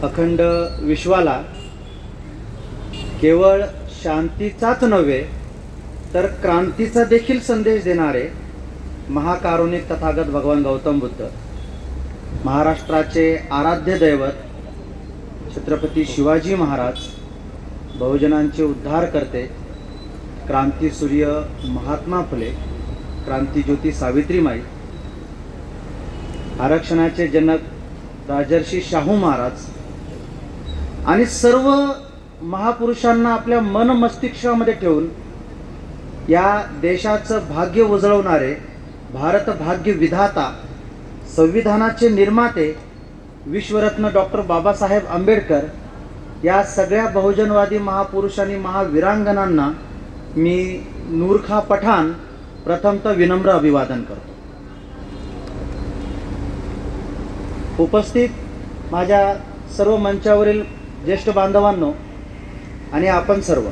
अखंड विश्वाला केवळ शांतीचाच नव्हे तर क्रांतीचा देखील संदेश देणारे महाकारुणिक तथागत भगवान गौतम बुद्ध, महाराष्ट्राचे आराध्य दैवत छत्रपती शिवाजी महाराज, बहुजनांचे उद्धार करते क्रांती सूर्य महात्मा फुले, क्रांतीज्योती सावित्रीमाई, आरक्षणाचे जनक राजर्षी शाहू महाराज आणि सर्व महापुरुषांना आपल्या मन मस्तिष्कामध्ये ठेवून या देशाचं भाग्य उजळवणारे भारत भाग्य विधाता, संविधानाचे निर्माते विश्वरत्न डॉक्टर बाबासाहेब आंबेडकर या सगळ्या बहुजनवादी महापुरुषांनी महावीरांगणांना मी नूरखा पठाण प्रथमतः विनम्र अभिवादन करतो. उपस्थित माझ्या सर्व मंचावरील ज्येष्ठ बांधवांनो आणि आपण सर्व,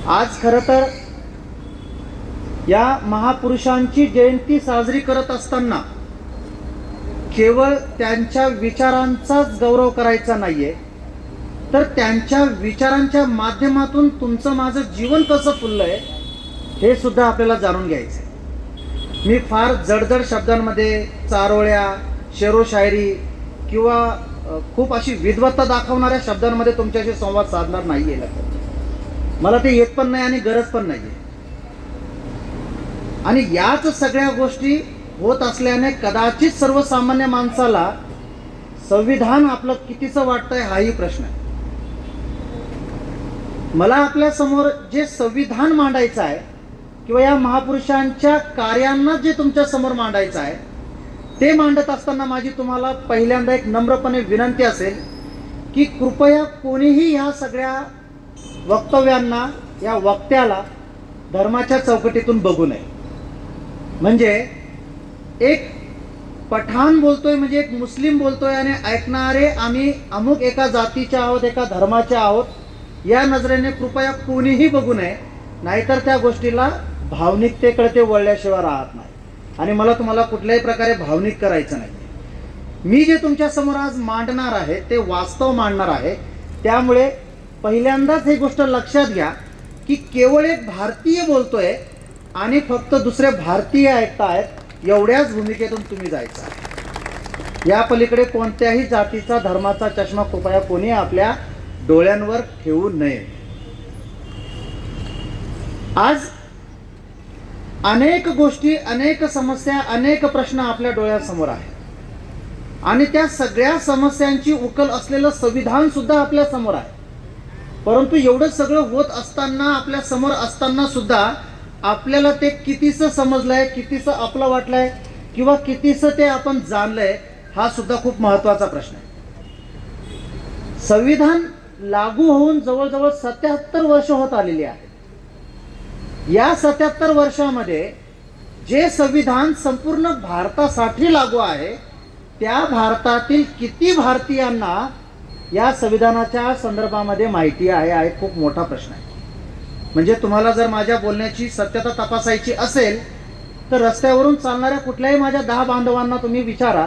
आज खरं तर या महापुरुषांची जयंती साजरी करत असताना केवळ त्यांच्या विचारांचाच गौरव करायचा नाहीये, तर त्यांच्या विचारांच्या माध्यमातून तुमचं माझं जीवन कसं फुललंय हे सुद्धा आपल्याला जाणून घ्यायचं आहे. मी फार जडजड शब्दांमध्ये चारोळ्या, शेरोशायरी किंवा खूप अशी विद्वत्ता दाखवणाऱ्या शब्दांमध्ये तुमच्याशी संवाद साधणार नाहीये. मला ते येत पण नाही आणि गरज पण नाहीये. आणि याच सगळ्या गोष्टी होत असल्याने कदाचित सर्वसामान्य माणसाला संविधान आपलं कितीचं वाटतंय हाही प्रश्न आहे. मला आपल्या समोर जे संविधान मांडायचं आहे किंवा या महापुरुषांच्या कार्यांना जे तुमच्या समोर मांडायचं आहे ते मांडत असताना माझी तुम्हाला पहिल्यांदा एक नम्रपणे विनंती असेल की कृपया कोणीही ह्या सगळ्या वक्तव्यांना, या वक्त्याला धर्माच्या चौकटीतून बघू नये. म्हणजे एक पठाण बोलतोय म्हणजे एक मुस्लिम बोलतोय आणि ऐकणारे आम्ही अमुक एका जातीचे आहोत, एका धर्माचे आहोत, या नजरेने कृपया कोणीही बघू नये. नाहीतर त्या गोष्टीला भावनिकतेकडे ते वळल्याशिवाय राहत नाही. आणि मला तुम्हाला कुठल्याही प्रकारे भावनिक करायचं नाही. मी जे तुमच्या समोर आज मांडणार आहे ते वास्तव मांडणार आहे. त्यामुळे पहिल्यांदाच ही गोष्ट लक्षात घ्या की केवळ एक भारतीय बोलतोय आणि फक्त दुसरे भारतीय ऐकतायत एवढ्याच भूमिकेतून तुम्ही जायचं. या पलीकडे कोणत्याही जातीचा, धर्माचा चष्मा कृपया कोणी आपल्या डोळ्यांवर ठेवू नये. आज अनेक गोष्टी, अनेक समस्या, अनेक प्रश्न आपल्या डोळ्यासमोर आहेत आणि त्या सगळ्या समस्यांची उकल असलेलं संविधान सुद्धा आपल्या समोर आहे. परंतु एवढं सगळं होत असताना, आपल्या समोर असताना सुद्धा आपल्याला ते कितीसं समजलंय, कितीसं आपलं वाटलंय किंवा कितीसं ते आपण जाणलंय हा सुद्धा खूप महत्त्वाचा प्रश्न आहे. संविधान लागू होऊन जवळजवळ 77 वर्ष होत आलेली आहेत. या 77 वर्षामध्ये जे संविधान संपूर्ण भारतासाठी लागू आहे त्या भारतातील किती भारतीयांना या संविधानाच्या संदर्भामध्ये माहिती आहे हा एक खूप मोठा प्रश्न आहे. म्हणजे तुम्हाला जर माझ्या बोलण्याची सत्यता तपासायची असेल तर रस्त्यावरून चालणाऱ्या कुठल्याही माझ्या 10 बांधवांना तुम्ही विचारा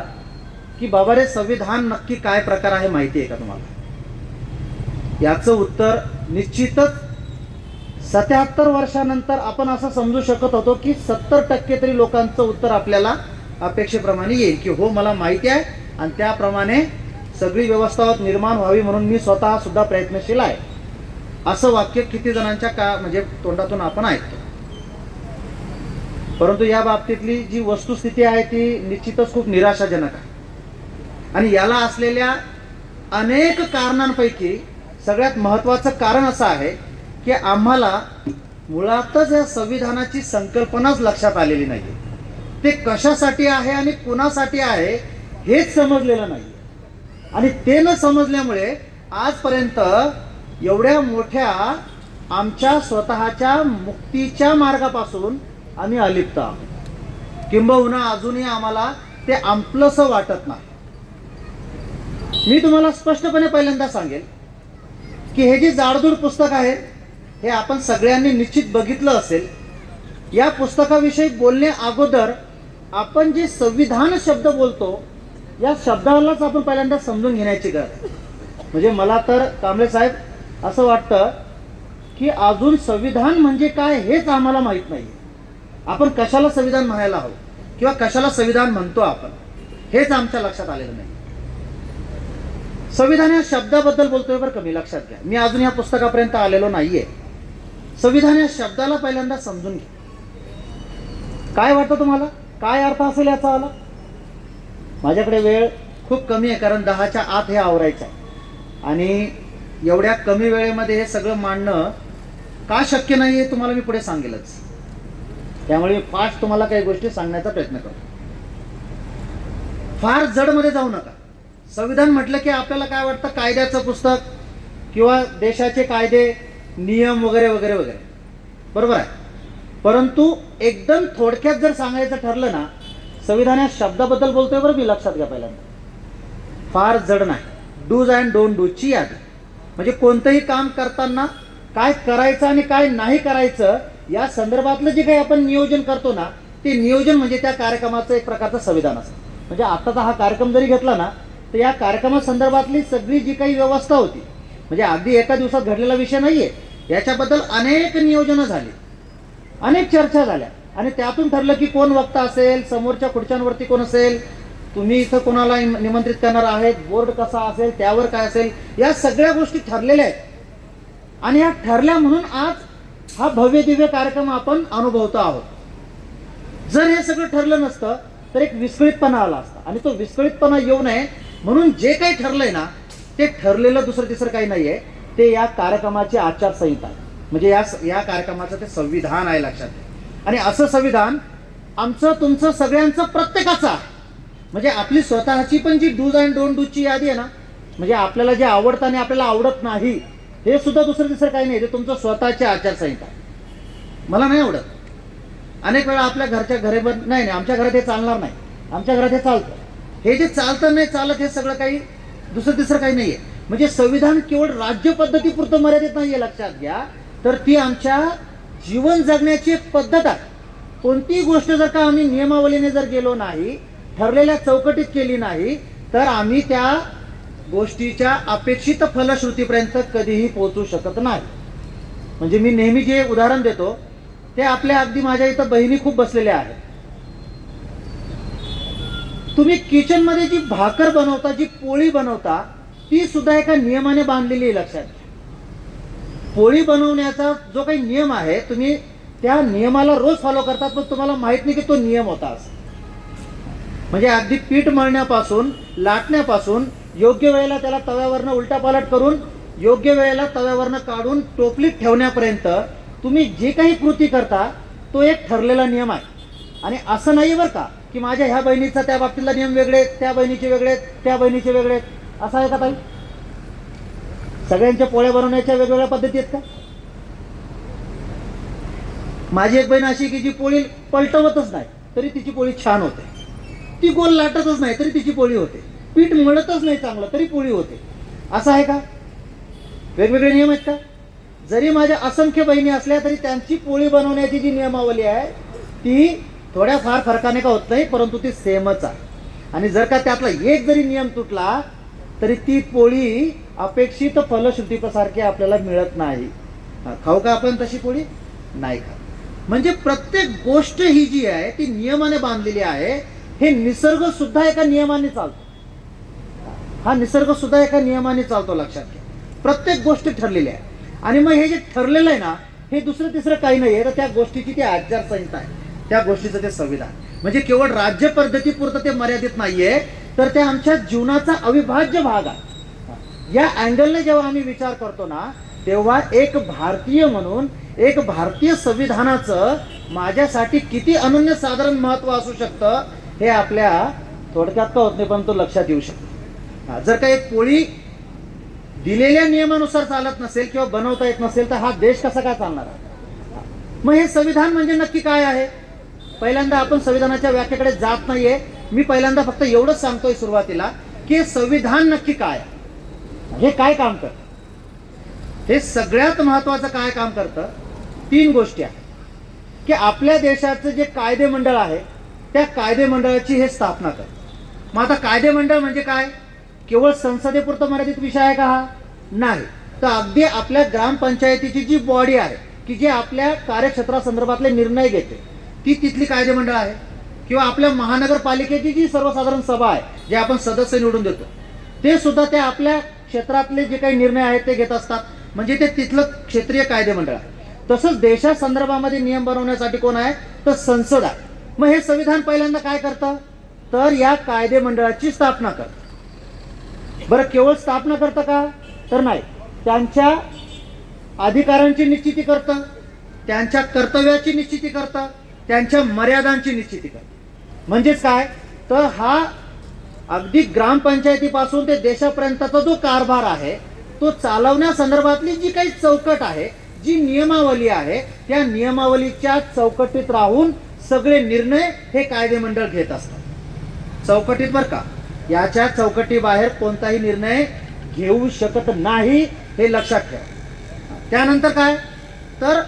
की बाबा रे, संविधान नक्की काय प्रकार आहे माहिती आहे का तुम्हाला? याचं उत्तर निश्चितच 77 वर्षानंतर आपण असं समजू शकत होतो की 70% तरी लोकांचं उत्तर आपल्याला अपेक्षेप्रमाणे येईल की हो मला माहिती आहे आणि त्याप्रमाणे सगळी व्यवस्था निर्माण व्हावी म्हणून मी स्वतः सुद्धा प्रयत्नशील आहे. असं वाक्य किती जणांच्या म्हणजे तोंडातून आपण ऐकतो. परंतु या बाबतीतली जी वस्तुस्थिती आहे ती निश्चितच खूप निराशाजनक आहे. आणि याला असलेल्या अनेक कारणांपैकी सगळ्यात महत्त्वाचं कारण असं आहे की आम्हाला मुळातच या संविधानाची संकल्पनाच लक्षात आलेली नाही. ते कशासाठी आहे आणि कुणासाठी आहे हेच समजलेलं नाही. आणि ते न समजल्यामुळे आजपर्यंत एवढ्या मोठ्या आमच्या स्वतःच्या मुक्तीच्या मार्गापासून आम्ही अलिप्त आहोत. किंबहुना अजूनही आम्हाला ते आपलंसं वाटत नाही. मी तुम्हाला स्पष्टपणे पहिल्यांदा सांगेल की हे जे जाडजूड पुस्तक आहे हे आपण सगळ्यांनी निश्चित बघितलं असेल. या पुस्तकाविषयी बोलण्या अगोदर आपण जे संविधान शब्द बोलतो या शब्दालाच आपण पहिल्यांदा समजून घेण्याची गरज आहे. म्हणजे मला तर कांबळे साहेब असं वाटतं की अजून संविधान म्हणजे काय हेच आम्हाला माहीत नाही. आपण कशाला संविधान म्हणायला हवं किंवा कशाला संविधान म्हणतो आपण, हेच आमच्या लक्षात आलेलं नाही. संविधान या शब्दाबद्दल बोलतोय बरं का, मी लक्षात घ्या. मी अजून या पुस्तकापर्यंत आलेलो नाहीये. संविधान या शब्दाला पहिल्यांदा समजून घ्या. काय वाटतं तुम्हाला, काय अर्थ असेल याचा? आला माझ्याकडे वेळ खूप कमी आहे, कारण 10च्या आत हे आवरायचं आहे. आणि एवढ्या कमी वेळेमध्ये हे सगळं मांडणं का शक्य नाही हे तुम्हाला मी पुढे सांगेलच. त्यामुळे मी फास्ट तुम्हाला काही गोष्टी सांगण्याचा प्रयत्न करतो. फार जडमध्ये जाऊ नका. संविधान म्हटलं की आपल्याला काय वाटतं, कायद्याचं पुस्तक किंवा देशाचे कायदे नियम वगैरे वगैरे वगैरे, बरोबर आहे. परंतु एकदम थोडक्यात जर सांगायचं ठरलं ना, संविधान या शब्दाबद्दल बोलतोय बरं मी, लक्षात घ्या. पहिल्यांदा फार जड नाही. डूज अँड डोंट डूची यादी, म्हणजे कोणतंही काम करताना काय करायचं आणि काय नाही करायचं या संदर्भातलं जे काही आपण नियोजन करतो ना, ते नियोजन म्हणजे त्या कार्यक्रमाचं एक प्रकारचं संविधान असतं. म्हणजे आताचा हा कार्यक्रम जरी घेतला ना, तर या कार्यक्रमासंदर्भातली सगळी जी काही व्यवस्था होती, म्हणजे अगदी एका दिवसात घडलेला विषय नाहीये. याच्याबद्दल अनेक नियोजनं झाली, अनेक चर्चा झाल्या, आणि त्यातून ठरलं की कोण वक्ता असेल, समोरच्या खुर्च्यांवरती कोण असेल, तुम्ही इथं कोणाला निमंत्रित करणार आहेत, बोर्ड कसा असेल, त्यावर काय असेल, या सगळ्या गोष्टी ठरलेल्या आहेत. आणि या ठरल्या म्हणून आज हा भव्य दिव्य कार्यक्रम आपण अनुभवतो आहोत. जर हे सगळं ठरलं नसतं तर एक विस्कळीतपणा आला असता, आणि तो विस्कळीतपणा येऊ नये म्हणून जे काही ठरलंय ना, ते ठरलेलं दुसरं तिसरं काही नाहीये. ते या कार्यक्रमाची आचारसंहिता, म्हणजे या कार्यक्रमाचं ते संविधान आहे, लक्षात घ्या. आणि असं संविधान आमचं, तुमचं, सगळ्यांचं, प्रत्येकाचं आहे. म्हणजे आपली स्वतःची पण जी डूज अँड डोंट डूची यादी आहे ना, म्हणजे आपल्याला जे आवडतं आणि आपल्याला आवडत नाही हे सुद्धा दुसरं तिसरं काही नाही, ते तुमचं स्वतःची आचारसंहिता. मला नाही आवडत. अनेक वेळा आपल्या घरच्या घरामध्ये नाही आमच्या घरात हे चालणार नाही, आमच्या घरात हे चालतं. हे जे चालतं नाही चालत हे सगळं काही दुसरं तिसरं काही नाहीये. म्हणजे संविधान केवळ राज्य पद्धतीपुरतं मर्यादित नाहीये, लक्षात घ्या. तर ती आमच्या जीवन जगण्याची एक पद्धत आहे. कोणतीही गोष्ट जर का आम्ही नियमावलीने जर गेलो नाही, ठरलेल्या चौकटीत केली नाही, तर आम्ही त्या गोष्टीच्या अपेक्षित फलश्रुतीपर्यंत कधीही पोहोचू शकत नाही. म्हणजे मी नेहमी जे उदाहरण देतो ते आपल्या अगदी माझ्या इथं बहिणी खूप बसलेल्या आहेत. तुम्ही किचन मध्ये जी भाकर बनवता, जी पोळी बनवता, ती सुद्धा एका नियमाने बांधलेली आहे, लक्षात घ्या. पोळी बनवण्याचा जो काही नियम आहे, तुम्ही त्या नियमाला रोज फॉलो करतात, पण तुम्हाला माहित नाही की तो नियम होता असं. म्हणजे अगदी पीठ मळण्यापासून, लाटण्यापासून, योग्य वेळेला त्याला तव्यावरनं उलटापालट करून, योग्य वेळेला तव्यावरनं काढून टोपलीत ठेवण्यापर्यंत तुम्ही जे काही कृती करता तो एक ठरलेला नियम आहे. आणि असं नाही बरं का की माझ्या ह्या बहिणीचा त्या बाबतीतला नियम वेगळे, त्या बहिणीचे वेगळे, त्या बहिणीचे वेगळे, असं आहे का ताई? सगळ्यांच्या पोळ्या बनवण्याच्या वेगवेगळ्या पद्धती आहेत का? माझी एक बहीण अशी की जी पोळी पलटवतच नाही तरी तिची पोळी छान होते, ती गोल लाटतच नाही तरी तिची पोळी होते, पीठ मळतच नाही चांगलं तरी पोळी होते. असं आहे का? वेगवेगळे नियम आहेत का? जरी माझ्या असंख्य बहिणी असल्या तरी त्यांची पोळी बनवण्याची जी नियमावली आहे ती थोड्या फार फरकाने का होत नाही, परंतु ती सेमच आहे. आणि जर का त्यातला एक जरी नियम तुटला तरी ती पोळी अपेक्षित फलश्रुतीसारखी आपल्याला मिळत नाही. खाऊ का आपण तशी पोळी? नाही खात. म्हणजे प्रत्येक गोष्ट ही जी आहे ती नियमाने बांधलेली आहे. हे निसर्ग सुद्धा एका नियमाने चालतो. हा निसर्ग सुद्धा एका नियमाने चालतो, लक्षात घ्या. प्रत्येक गोष्ट ठरलेली आहे. आणि मग हे जे ठरलेलं आहे ना, हे दुसरं तिसरं काही नाही आहे, तर त्या गोष्टीची ती आचारसंहिता आहे, त्या गोष्टीचं ते संविधान. म्हणजे केवळ राज्य पद्धतीपुरतं ते मर्यादित नाहीये, तर ते आमच्या जीवनाचा अविभाज्य भाग आहे. या अँगलने जेव्हा आम्ही विचार करतो ना, तेव्हा एक भारतीय म्हणून एक भारतीय संविधानाचं माझ्यासाठी किती अनन्यसाधारण महत्व असू शकतं हे आपल्या थोडक्यात का होत नाही पण तो लक्षात येऊ शकतो. जर का एक पोळी दिलेल्या नियमानुसार चालत नसेल किंवा बनवता येत नसेल तर हा देश कसा काय चालणार आहे? मग हे संविधान म्हणजे नक्की काय आहे? पहिल्यांदा आपण संविधानाच्या व्याख्येकडे जात नाहीये. मी पहिल्यांदा फक्त एवढंच सांगतोय सुरुवातीला की संविधान नक्की काय आहे, हे काय काम करतं. हे सगळ्यात महत्वाचं काय काम करतं, 3 गोष्टी आहेत की आपल्या देशाचं जे कायदे मंडळ आहे त्या कायदे मंडळाची हे स्थापना करतं. मग आता कायदे मंडळ म्हणजे काय? केवळ संसदेपुरतं मर्यादित विषय आहे का हा? नाही. तर अगदी आपल्या ग्रामपंचायतीची जी बॉडी आहे की जे आपल्या कार्यक्षेत्रासंदर्भातले निर्णय घेते ती तिथली कायदे मंडळ आहे. किंवा आपल्या महानगरपालिकेची जी सर्वसाधारण सभा आहे जे आपण सदस्य निवडून देतो ते सुद्धा त्या आपल्या क्षेत्रातले जे काही निर्णय आहेत ते घेत असतात. म्हणजे ते तिथलं क्षेत्रीय कायदे मंडळ आहे. तसंच देशासंदर्भामध्ये नियम बनवण्यासाठी कोण आहे? तर संसद आहे. मग हे संविधान पहिल्यांदा काय करतं? तर या कायदे मंडळाची स्थापना करतं. बरं, केवळ स्थापना करतं का? तर नाही. त्यांच्या अधिकारांची निश्चिती करतं, त्यांच्या कर्तव्याची निश्चिती करतं, त्यांच्या मर्यादांची निश्चिती करतं. म्हणजेच काय? तर हा अगदी ग्रामपंचायतीपासून ते देशापर्यंतचा जो कारभार आहे तो चालवण्यासंदर्भातली जी काही चौकट आहे, जी नियमावली आहे, त्या नियमावलीच्या चौकटीत राहून सगळे निर्णय हे कायदे मंडळ घेत असतात. चौकटीत बरं का, याच्या चौकटीबाहेर कोणताही निर्णय घेऊ शकत नाही, हे लक्षात ठेवा. त्यानंतर काय? तर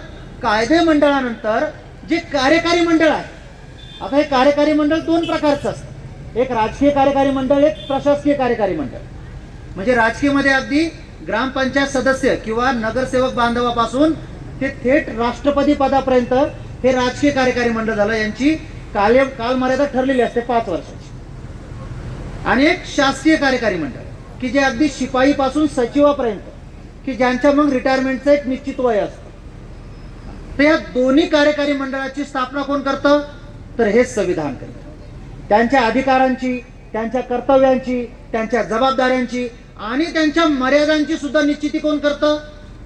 कायदे मंडळानंतर जे कार्यकारी मंडळ आहे, आता हे कार्यकारी मंडळ दोन प्रकारचं असतं. एक राजकीय कार्यकारी मंडळ, एक प्रशासकीय कार्यकारी मंडळ. म्हणजे राजकीयमध्ये अगदी ग्रामपंचायत सदस्य किंवा नगरसेवक बांधवापासून ते थेट राष्ट्रपती पदापर्यंत हे राजकीय कार्यकारी मंडळ झालं. यांची कालमर्यादा ठरलेली असते 5 वर्षाची. आणि एक शासकीय कार्यकारी मंडळ की जे अगदी शिपाईपासून सचिवापर्यंत की ज्यांच्या मग रिटायरमेंटचं एक निश्चित वय असतं. तर या दोन्ही कार्यकारी मंडळाची स्थापना कोण करतं? तर हे संविधान करतं. त्यांच्या अधिकारांची, त्यांच्या कर्तव्यांची, त्यांच्या जबाबदाऱ्यांची आणि त्यांच्या मर्यादांची सुद्धा निश्चिती कोण करतं?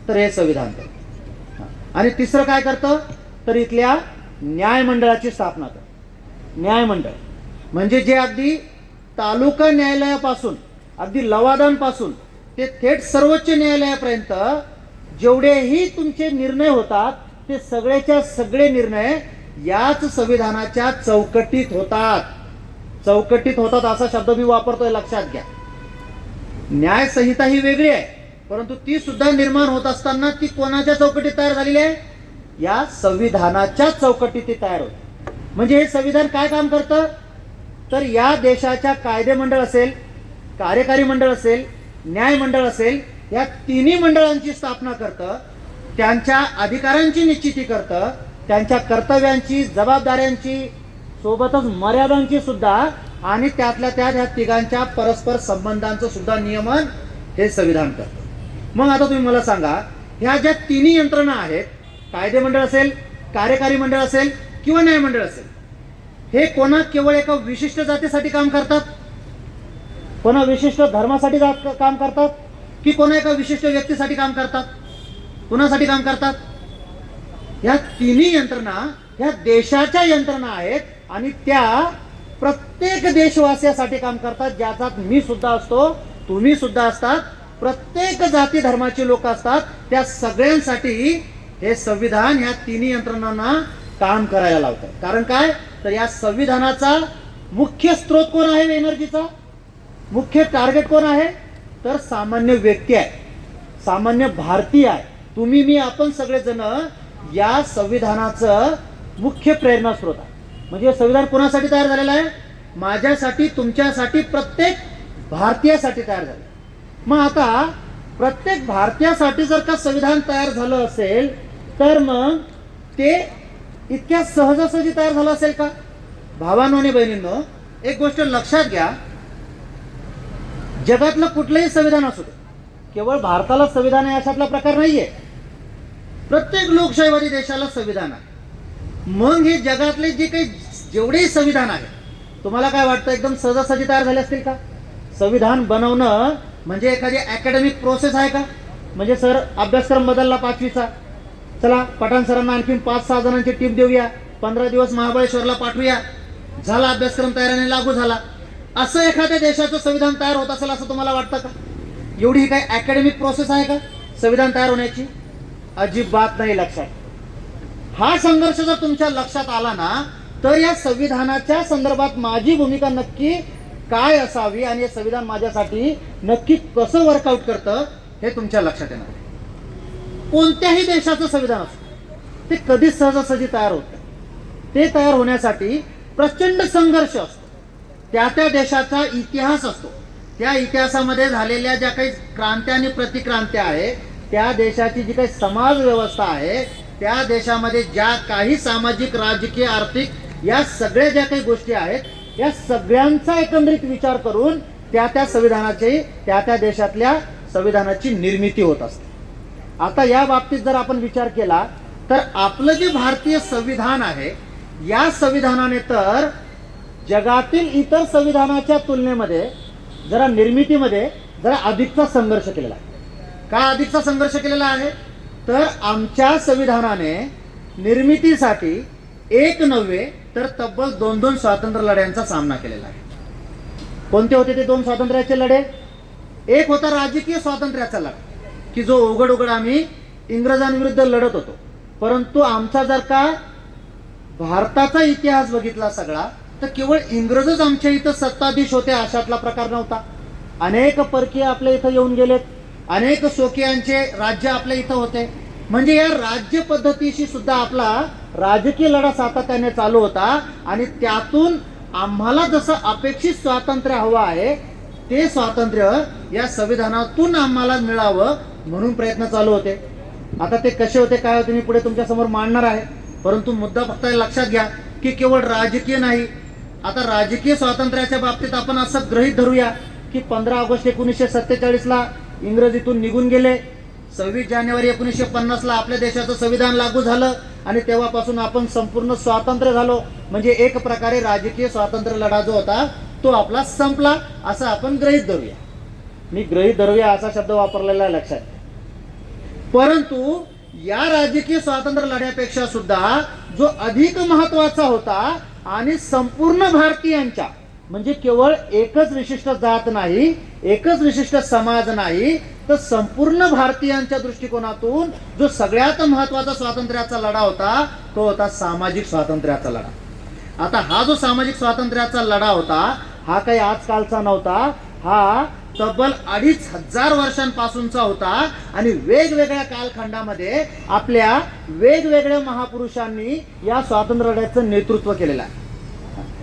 तर हे संविधान करतं. आणि तिसरं काय करतं? तर इथल्या न्याय मंडळाची स्थापना करतं. न्याय मंडळ म्हणजे जे अगदी तालुका न्यायालयापासून अगदी लवादांपासून ते थेट सर्वोच्च न्यायालयापर्यंत जेवढेही तुमचे निर्णय होतात ते सगळेच्या सगळे निर्णय याच संविधानाच्या चौकटीत होतात. चौकटीत होतात असा शब्द मी वापरतोय, लक्षात घ्या. न्याय संहिता ही वेगळी आहे, परंतु ती सुद्धा निर्माण होत असताना ती कोणाच्या चौकटीत तयार झालेली आहे? या संविधानाच्या चौकटीत ती तयार होते. म्हणजे हे संविधान काय काम करतं? तर या देशाच्या कायदे मंडळ असेल, कार्यकारी मंडळ असेल, न्याय मंडळ असेल, या तिन्ही मंडळांची स्थापना करतं, त्यांच्या अधिकारांची निश्चिती करतं, त्यांच्या कर्तव्यांची, जबाबदाऱ्यांची, सोबतच मर्यादांची सुद्धा, आणि त्यातल्या त्यात ह्या तिघांच्या परस्पर संबंधांचं सुद्धा नियमन हे संविधान करतं. मग आता तुम्ही मला सांगा, ह्या ज्या तिन्ही यंत्रणा आहेत, कायदे मंडळ असेल, कार्यकारी मंडळ असेल किंवा न्याय मंडळ असेल, हे कोणा केवळ एका विशिष्ट जातीसाठी काम करतात, कोणा विशिष्ट धर्मासाठी काम करतात, की कोणा एका विशिष्ट व्यक्तीसाठी काम करतात? कोणासाठी काम करतात? ह्या तिन्ही यंत्रणा ह्या देशाच्या यंत्रणा आहेत आणि त्या प्रत्येक देशवासियासाठी काम करतात. ज्याच्यात मी सुद्धा असतो, तुम्ही सुद्धा असतात, प्रत्येक जाती धर्माचे लोक असतात. त्या सगळ्यांसाठी हे संविधान ह्या तिन्ही यंत्रणांना काम करायला लावतं. कारण काय? तर या संविधानाचा मुख्य स्रोत कोण आहे? एनर्जीचा मुख्य टार्गेट कोण आहे? तर सामान्य व्यक्ती आहे, सामान्य भारतीय आहे. तुम्ही, मी, आपण सगळेजण या संविधानाचं मुख्य प्रेरणा स्रोत आहे. म्हणजे संविधान कोणासाठी तयार झालेलं आहे? माझ्यासाठी, तुमच्यासाठी, प्रत्येक भारतीयासाठी तयार झालं. मग आता प्रत्येक भारतीयासाठी जर का संविधान तयार झालं असेल तर मग ते इतक्या सहजासहजी तयार झालं असेल का? भावांनो आणि बहिणींनो, एक गोष्ट लक्षात घ्या, जगातलं कुठलंही संविधान असू दे, केवळ भारताला संविधान आहे अशातला प्रकार नाहीये. प्रत्येक लोकशाहीवादी देशाला संविधान आहे. मग हे जगातले जे काही जेवढेही संविधान आहे, तुम्हाला काय वाटतं एकदम सहजासहजी तयार झाले असतील का? संविधान बनवणं म्हणजे एखादी अकॅडमिक प्रोसेस आहे का? म्हणजे सर अभ्यासक्रम बदलला 5वीचा, चला पठाण सरांना आणखी 5-6 जणांची टीम देऊया, 15 दिवस महाबळेश्वरला पाठवूया, झाला अभ्यासक्रम तयारीने लागू झाला, असं एखाद्या देशाचं संविधान तयार होत असेल असं तुम्हाला वाटतं का? एवढी ही काही अकॅडमिक प्रोसेस आहे का संविधान तयार होण्याची? अजिबात नाही. लक्षात, हा संघर्ष जर तुमच्या लक्षात आला ना तर या संविधानाच्या संदर्भात माझी भूमिका नक्की काय असावी आणि हे संविधान माझ्यासाठी नक्की कसं वर्कआउट करतं हे तुमच्या लक्षात येणार. कोणत्याही देशाचं संविधान असतं ते कधीच सहजासहजी तयार होत नाही. ते तयार होण्यासाठी प्रचंड संघर्ष असतो. त्या त्या देशाचा इतिहास असतो. त्या इतिहासामध्ये झालेल्या ज्या काही क्रांत्या आणि प्रतिक्रांत्या आहे, त्या देशाची जी काही समाज व्यवस्था आहे, त्या देशामध्ये ज्या काही सामाजिक, राजकीय, आर्थिक या सगळ्या ज्या काही गोष्टी आहेत, या सगळ्यांचा एकंदरीत विचार करून त्या त्या संविधानाची, त्या त्या देशातल्या संविधानाची निर्मिती होत असते. आता या बाबतीत जर आपण विचार केला तर आपलं जे भारतीय संविधान आहे, या संविधानाने तर जगातील इतर संविधानाच्या तुलनेमध्ये जरा निर्मितीमध्ये जरा अधिकचा संघर्ष केलेला आहे. का अधिकचा संघर्ष केलेला आहे? तर आमच्या संविधानाने निर्मितीसाठी एक नव्हे तर तब्बल 2 स्वातंत्र्य लढ्यांचा सामना केलेला आहे. कोणते होते ते 2 स्वातंत्र्याचे लढे? एक होता राजकीय स्वातंत्र्याचा लढा, की जो उघड उघड आम्ही इंग्रजांविरुद्ध लढत होतो. परंतु आमचा जर का भारताचा इतिहास बघितला सगळा, तर केवळ इंग्रजच आमच्या इथं सत्ताधीश होते अशातला प्रकार नव्हता. अनेक परकीय आपल्या इथं येऊन गेलेत, अनेक स्वकीयांचे राज्य आपल्या इथं होते. म्हणजे या राज्य पद्धतीशी सुद्धा आपला राजकीय लढा सातत्याने चालू होता आणि त्यातून आम्हाला जसं अपेक्षित स्वातंत्र्य हवं आहे, ते स्वातंत्र्य या संविधानातून आम्हाला मिळावं म्हणून प्रयत्न चालू होते. आता ते कसे होते, काय होते, मी पुढे तुमच्या समोर मांडणार आहे. परंतु मुद्दा फक्त लक्षात घ्या की केवळ राजकीय नाही. आता राजकीय स्वातंत्र्याच्या बाबतीत आपण असं गृहीत धरूया की 15 ऑगस्ट 1947ला इंग्रजीतून निघून गेले. 26 जानेवारी 1950ला आपल्या देशाचं संविधान लागू झालं आणि तेव्हापासून आपण संपूर्ण स्वातंत्र्य झालो. म्हणजे एक प्रकारे राजकीय स्वातंत्र्य लढा जो होता तो आपला संपला असं आपण गृहीत धरूया. मी गृहीत धरूया असा शब्द वापरलेला आहे, लक्षात. परंतु या राजकीय स्वातंत्र्य लढ्यापेक्षा सुद्धा जो अधिक महत्वाचा होता आणि संपूर्ण भारतीयांच्या, म्हणजे केवळ एकच विशिष्ट जात नाही, एकच विशिष्ट समाज नाही, तर संपूर्ण भारतीयांच्या दृष्टिकोनातून जो सगळ्यात महत्वाचा स्वातंत्र्याचा लढा होता तो होता सामाजिक स्वातंत्र्याचा लढा. आता हा जो सामाजिक स्वातंत्र्याचा लढा होता हा काही आजकालचा नव्हता. हा तब्बल 2500 वर्षांपासूनचा होता आणि वेगवेगळ्या कालखंडामध्ये आपल्या वेगवेगळ्या महापुरुषांनी या स्वातंत्र्य लढ्याचं नेतृत्व केलेलं आहे.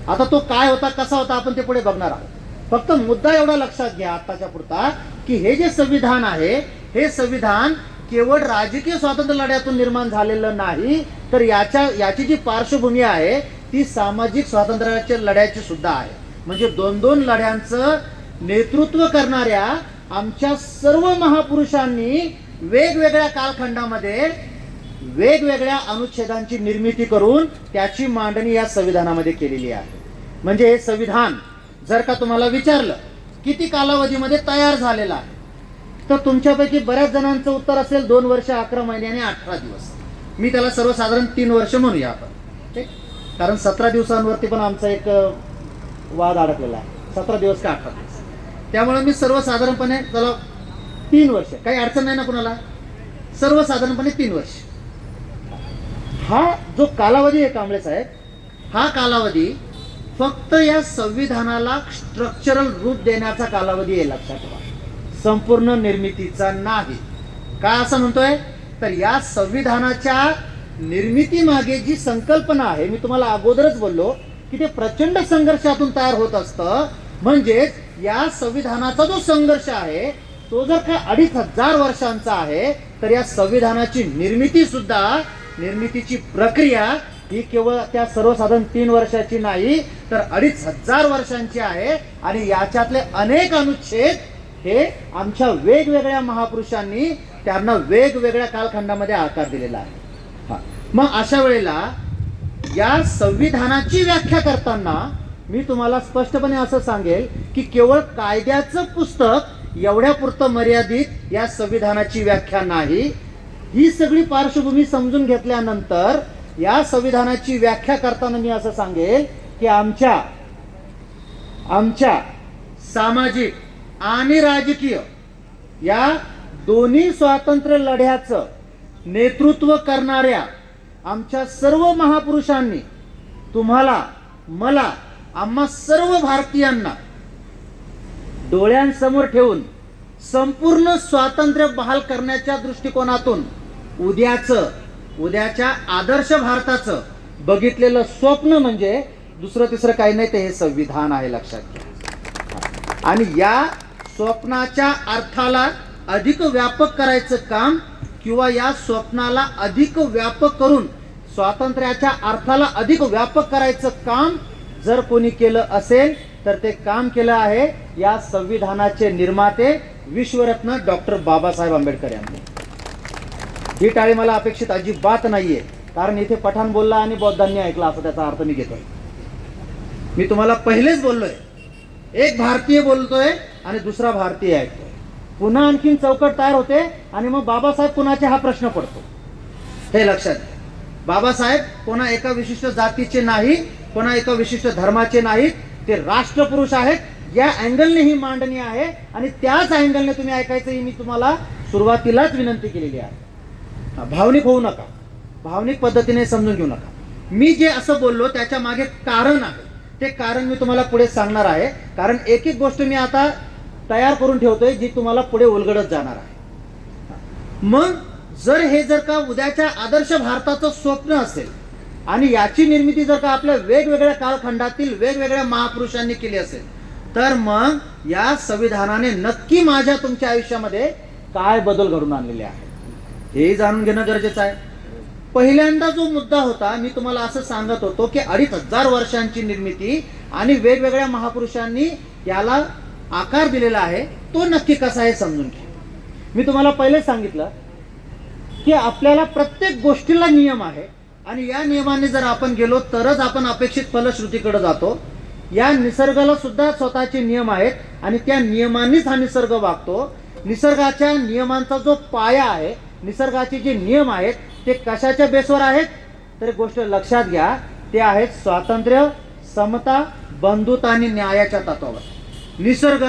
आता तो काय होता, कसा होता, आपण ते पुढे बघणार आहोत. फक्त मुद्दा एवढा लक्षात घ्या आत्ताच्या पुरता की हे जे संविधान आहे, हे संविधान केवळ राजकीय स्वातंत्र्य लढ्यातून निर्माण झालेलं नाही, तर याची जी पार्श्वभूमी आहे ती सामाजिक स्वातंत्र्याच्या लढ्याची सुद्धा आहे. म्हणजे 2 लढ्यांचं नेतृत्व करणाऱ्या आमच्या सर्व महापुरुषांनी वेगवेगळ्या कालखंडामध्ये वेगवेगळ्या अनुच्छेदांची निर्मिती करून त्याची मांडणी या संविधानामध्ये केलेली आहे. म्हणजे हे संविधान जर का तुम्हाला विचारलं किती कालावधीमध्ये तयार झालेलं आहे, तर तुमच्यापैकी बऱ्याच जणांचं उत्तर असेल 2 वर्ष 11 महिने आणि 18 दिवस. मी त्याला सर्वसाधारण 3 वर्ष म्हणूया आपण, ठीक? कारण 17 दिवसांवरती पण आमचा एक वाद अडकलेला आहे, 17 दिवस का 18 दिवस. त्यामुळे मी सर्वसाधारणपणे त्याला 3 वर्ष, काही अडचण नाही ना कुणाला, सर्वसाधारणपणे 3 वर्ष हा जो कालावधी आहे कांबळे साहेब, हा कालावधी फक्त या संविधानाला स्ट्रक्चरल रूप देण्याचा कालावधी आहे, लक्षात ठेवा, संपूर्ण निर्मितीचा नाही. का असं म्हणतोय, तर या संविधानाच्या निर्मिती मागे जी संकल्पना आहे, मी तुम्हाला अगोदरच बोललो की ते प्रचंड संघर्षातून तयार होत असतं. म्हणजेच या संविधानाचा जो संघर्ष आहे तो जर का 2500 वर्षांचा आहे, तर या संविधानाची निर्मिती सुद्धा, निर्मितीची प्रक्रिया ही केवळ त्या सर्वसाधारण 3 वर्षाची नाही, तर 2500 वर्षांची आहे. आणि याच्यातले अनेक अनुच्छेद हे आमच्या वेगवेगळ्या महापुरुषांनी त्यांना वेगवेगळ्या कालखंडामध्ये आकार दिलेला आहे. मग अशा वेळेला या संविधानाची व्याख्या करताना मी तुम्हाला स्पष्टपणे असं सांगेल की केवळ कायद्याचं पुस्तक एवढ्या पुरतं मर्यादित या संविधानाची व्याख्या नाही. ही सगळी पार्श्वभूमी समजून घेतल्यानंतर या संविधानाची व्याख्या करताना मी असं सांगेल की आमच्या सामाजिक आणि राजकीय या दोन्ही स्वातंत्र्य लढ्याचं नेतृत्व करणाऱ्या आमच्या सर्व महापुरुषांनी तुम्हाला, मला, आम्हा सर्व भारतीयांना डोळ्यांसमोर ठेवून संपूर्ण स्वातंत्र्य बहाल करण्याच्या दृष्टिकोनातून उद्याच्या आदर्श भारताचं बघितलेलं स्वप्न म्हणजे दुसरं तिसरं काही नाही, ते हे संविधान आहे, लक्षात घ्या. आणि या स्वप्नाच्या अर्थाला अधिक व्यापक करायचं काम किंवा या स्वप्नाला अधिक व्यापक करून स्वातंत्र्याच्या अर्थाला अधिक व्यापक करायचं काम जर कोणी केलं असेल तर ते काम केलं आहे या संविधानाचे निर्माते विश्वरत्न डॉक्टर बाबासाहेब आंबेडकर यांनी. ही टाळी मला अपेक्षित अजिबात नाहीये, कारण इथे पठाण बोलला आणि बौद्धांनी ऐकला असं त्याचा अर्थ मी घेतोय. मी तुम्हाला पहिलेच बोललोय, एक भारतीय बोलतोय आणि दुसरा भारतीय ऐकतोय. पुन्हा आणखीन चौकट तयार होते आणि मग बाबासाहेब कुणाचे हा प्रश्न पडतो. हे लक्षात घ्या, बाबासाहेब कोणा एका विशिष्ट जातीचे नाही, कोणा एका विशिष्ट धर्माचे नाहीत, ते राष्ट्रपुरुष आहेत. या अँगलने ही मांडणी आहे आणि त्याच अँगलने तुम्ही ऐकायचं ही मी तुम्हाला सुरुवातीलाच विनंती केलेली आहे. भावनिक होऊ नका, भावनिक पद्धतीने समजून घेऊ नका. मी जे असं बोललो त्याच्या मागे कारण आहे, ते कारण मी तुम्हाला पुढे सांगणार आहे. कारण एक एक गोष्ट मी आता तयार करून ठेवतोय जी तुम्हाला पुढे उलगडत जाणार आहे. मग जर का उद्याच्या आदर्श भारताचं स्वप्न असेल आणि याची निर्मिती जर का आपल्या वेगवेगळ्या कालखंडातील वेगवेगळ्या महापुरुषांनी केली असेल, तर मग या संविधानाने नक्की माझ्या तुमच्या आयुष्यामध्ये काय बदल घडून आणलेले आहेत हे जाणून घेणं गरजेचं आहे. पहिल्यांदा जो मुद्दा होता, मी तुम्हाला असं सांगत होतो की 2500 वर्षांची निर्मिती आणि वेगवेगळ्या महापुरुषांनी याला आकार दिलेला आहे, तो नक्की कसा आहे समजून घ्या. मी तुम्हाला पहिले सांगितलं की आपल्याला प्रत्येक गोष्टीला नियम आहे आणि या नियमाने जर आपण गेलो तरच आपण अपेक्षित फलश्रुतीकडे जातो. या निसर्गाला सुद्धा स्वतःचे नियम आहेत आणि त्या नियमांनीच हा निसर्ग वागतो. निसर्गाच्या नियमांचा जो पाया आहे, निसर्गाचे जे नियम आहेत ते कशाच्या बेसवर आहेत, तर गोष्ट लक्षात घ्या, ते आहेत स्वातंत्र्य, समता, बंधुता आणि न्यायाच्या तत्वावर. निसर्ग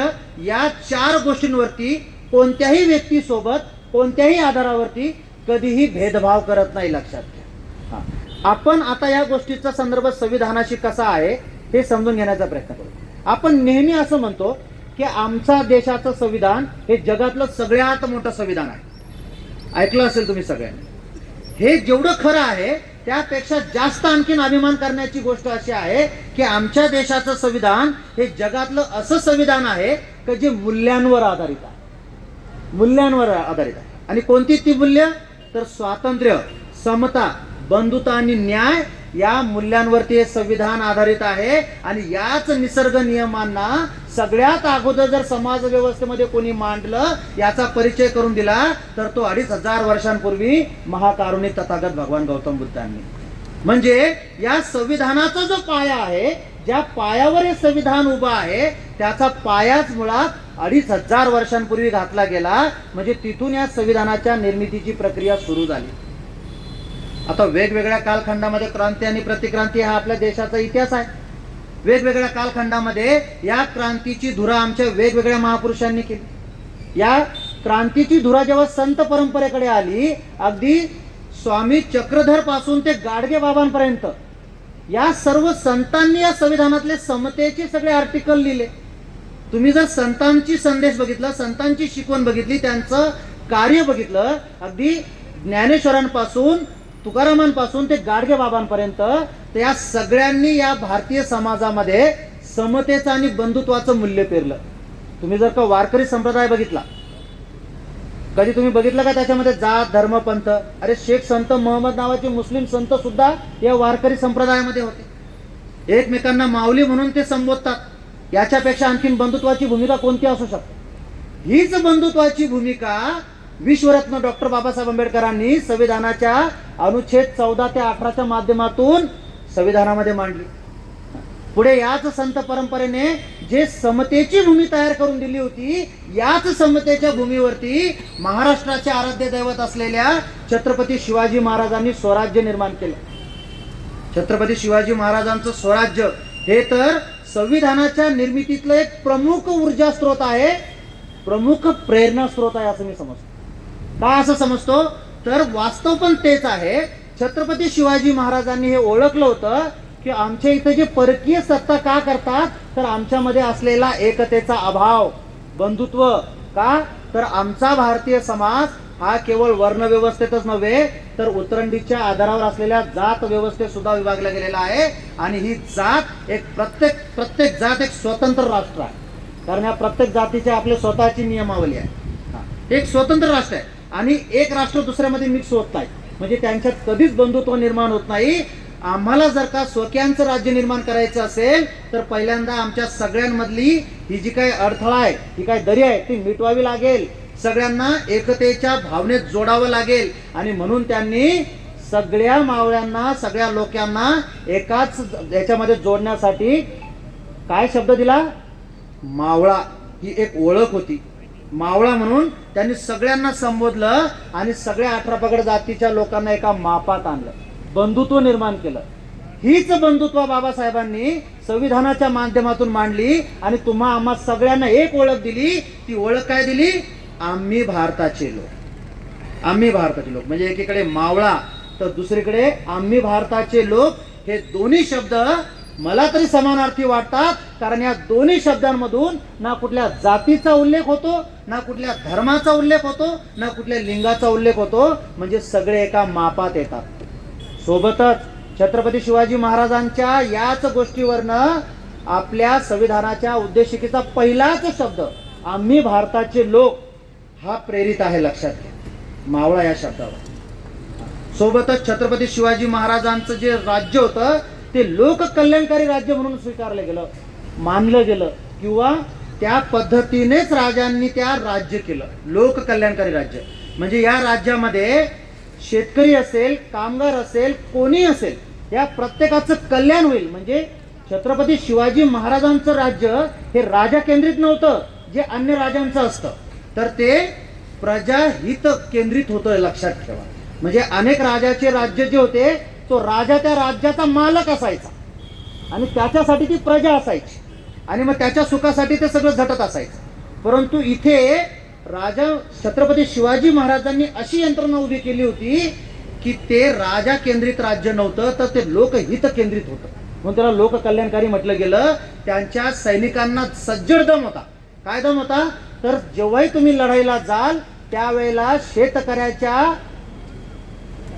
या 4 गोष्टींवरती कोणत्याही व्यक्तीसोबत कोणत्याही आधारावरती कधीही भेदभाव करत नाही, लक्षात घ्या. आपण आता या गोष्टीचा संदर्भ संविधानाशी कसा आहे हे समजून घेण्याचा प्रयत्न करू. आपण नेहमी असं म्हणतो की आमच्या देशाचं संविधान हे जगातलं सगळ्यात मोठं संविधान आहे. ऐकलं असेल तुम्ही सगळ्यांनी. हे जेवढं खरं आहे त्यापेक्षा जास्त आणखीन अभिमान करण्याची गोष्ट अशी आहे की आमच्या देशाचं संविधान हे जगातलं असं संविधान आहे की जे मूल्यांवर आधारित आहे. मूल्यांवर आधारित आहे. आणि कोणती ती मूल्य, तर स्वातंत्र्य, समता, बंधुता आणि न्याय या मूल्यांवरती हे संविधान आधारित आहे. आणि याच निसर्ग नियमांना सगळ्यात अगोदर जर समाज व्यवस्थेमध्ये कोणी मांडलं, याचा परिचय करून दिला, तर तो 2500 वर्षांपूर्वी महाकारुणिक तथागत भगवान गौतम बुद्धांनी. म्हणजे या संविधानाचा जो पाया आहे, ज्या पायावर हे संविधान उभं आहे, त्याचा पायाच मुळात 2500 वर्षांपूर्वी घातला गेला. म्हणजे तिथून या संविधानाच्या निर्मितीची प्रक्रिया सुरू झाली. आता वेगवेगळ्या कालखंडामध्ये क्रांती आणि प्रतिक्रांती हा आपल्या देशाचा इतिहास आहे. वेगवेगळ्या कालखंडामध्ये या क्रांतीची धुरा आमच्या वेगवेगळ्या महापुरुषांनी केली. या क्रांतीची धुरा जेव्हा संत परंपरेकडे आली, अगदी स्वामी चक्रधर पासून ते गाडगे बाबांपर्यंत या सर्व संतांनी या संविधानातले समतेचे सगळे आर्टिकल लिहिले. तुम्ही जर संतांची संदेश बघितला, संतांची शिकवण बघितली, त्यांचं कार्य बघितलं, अगदी ज्ञानेश्वरांपासून तुकारामांपासून ते गाडगे बाबांपर्यंत, तर या सगळ्यांनी या भारतीय समाजामध्ये समतेचं आणि बंधुत्वाचं मूल्य पेरलं. तुम्ही जर का वारकरी संप्रदाय बघितला, कधी तुम्ही बघितलं का त्याच्यामध्ये जात, धर्म, पंथ? अरे शेख संत मोहम्मद नावाचे मुस्लिम संत सुद्धा या वारकरी संप्रदायामध्ये होते. एकमेकांना माऊली म्हणून ते संबोधतात. याच्यापेक्षा आणखीन बंधुत्वाची भूमिका कोणती असू शकते? हीच बंधुत्वाची भूमिका विश्वरत्न डॉक्टर बाबासाहेब आंबेडकरांनी संविधानाच्या अनुच्छेद 14 ते 18च्या माध्यमातून संविधानामध्ये मांडली. पुढे याच संत परंपरेने जे समतेची भूमी तयार करून दिली होती, याच समतेच्या भूमीवरती महाराष्ट्राचे आराध्य दैवत असलेल्या छत्रपती शिवाजी महाराजांनी स्वराज्य निर्माण केलं. छत्रपती शिवाजी महाराजांचं स्वराज्य हे तर संविधानाच्या निर्मितीतलं एक प्रमुख ऊर्जा स्रोत आहे, प्रमुख प्रेरणा स्रोत आहे असं मी समजतो. का असं समजतो? तर वास्तव पण तेच आहे. छत्रपती शिवाजी महाराजांनी हे ओळखलं होतं की आमच्या इथं जे परकीय सत्ता का करतात, तर आमच्यामध्ये असलेला एकतेचा अभाव, बंधुत्व. का? तर आमचा भारतीय समाज हा केवळ वर्ण व्यवस्थेतच नव्हे तर उतरंडीच्या आधारावर असलेल्या जात व्यवस्थेत सुद्धा विभागला गेलेला आहे. आणि ही जात एक प्रत्येक जात एक स्वतंत्र राष्ट्र आहे. कारण या प्रत्येक जातीची आपली स्वतःची नियमावली आहे. एक स्वतंत्र राष्ट्र आहे आणि एक राष्ट्र दुसऱ्यामध्ये मिक्स होत नाही. म्हणजे त्यांच्यात कधीच बंधुत्व निर्माण होत नाही. आम्हाला जर का स्वकीयांचं राज्य निर्माण करायचं असेल तर पहिल्यांदा आमच्या सगळ्यांमधली ही जी काही अडथळा आहे, ही काही दरी आहे, ती मिटवावी लागेल. सगळ्यांना एकतेच्या भावनेत जोडावं लागेल. आणि म्हणून त्यांनी सगळ्या मावळ्यांना, सगळ्या लोकांना एकाच याच्यामध्ये जोडण्यासाठी काय शब्द दिला? मावळा ही एक ओळख होती. मावळा म्हणून त्यांनी सगळ्यांना संबोधलं आणि सगळ्या 18 पगड जातीच्या लोकांना एका मापात आणलं, बंधुत्व निर्माण केलं. हीच बंधुत्व बाबासाहेबांनी संविधानाच्या माध्यमातून मांडली आणि तुम्हा आम्हा सगळ्यांना एक ओळख दिली. ती ओळख काय दिली? आम्ही भारताचे लोक. आम्ही भारताचे लोक म्हणजे एकीकडे मावळा तर दुसरीकडे आम्ही भारताचे लोक. हे दोन्ही शब्द मला तरी समानार्थी वाटतात. कारण या दोन्ही शब्दांमधून ना कुठल्या जातीचा उल्लेख होतो, ना कुठल्या धर्माचा उल्लेख होतो, ना कुठल्या लिंगाचा उल्लेख होतो. म्हणजे सगळे एका मापात येतात. सोबतच छत्रपती शिवाजी महाराजांच्या याच गोष्टीवरनं आपल्या संविधानाच्या उद्देशिकेचा पहिलाच शब्द आम्ही भारताचे लोक हा प्रेरित आहे. लक्षात घ्या मावळा या शब्दावर. सोबतच छत्रपती शिवाजी महाराजांचं जे राज्य होतं ते लोक कल्याणकारी राज्य म्हणून स्वीकारलं गेलं, मानलं गेलं किंवा त्या पद्धतीनेच राजांनी त्या राज्य केलं. लोक कल्याणकारी राज्य म्हणजे या राज्यामध्ये शेतकरी असेल, कामगार असेल, कोणी असेल, या प्रत्येकाचं कल्याण होईल. म्हणजे छत्रपती शिवाजी महाराजांचं राज्य हे राजा केंद्रित नव्हतं जे अन्य राजांचं असतं, तर ते प्रजाहित केंद्रित होतं. लक्षात ठेवा. म्हणजे अनेक राजाचे राज्य जे होते तो राजा त्या राज्याचा मालक असायचा आणि त्याच्यासाठी ती प्रजा असायची आणि मग त्याच्या सुखासाठी ते सगळं झटत असायचं. परंतु इथे राजा छत्रपती शिवाजी महाराजांनी अशी यंत्रणा उभी केली होती की ते राजा केंद्रित राज्य नव्हतं तर ते लोकहित केंद्रित होतं. म्हणून त्याला लोक कल्याणकारी म्हटलं गेलं. त्यांच्या सैनिकांना सज्जड दम होता. काय दम होता? तर जेव्हाही तुम्ही लढाईला जाल त्यावेळेला शेतकऱ्याच्या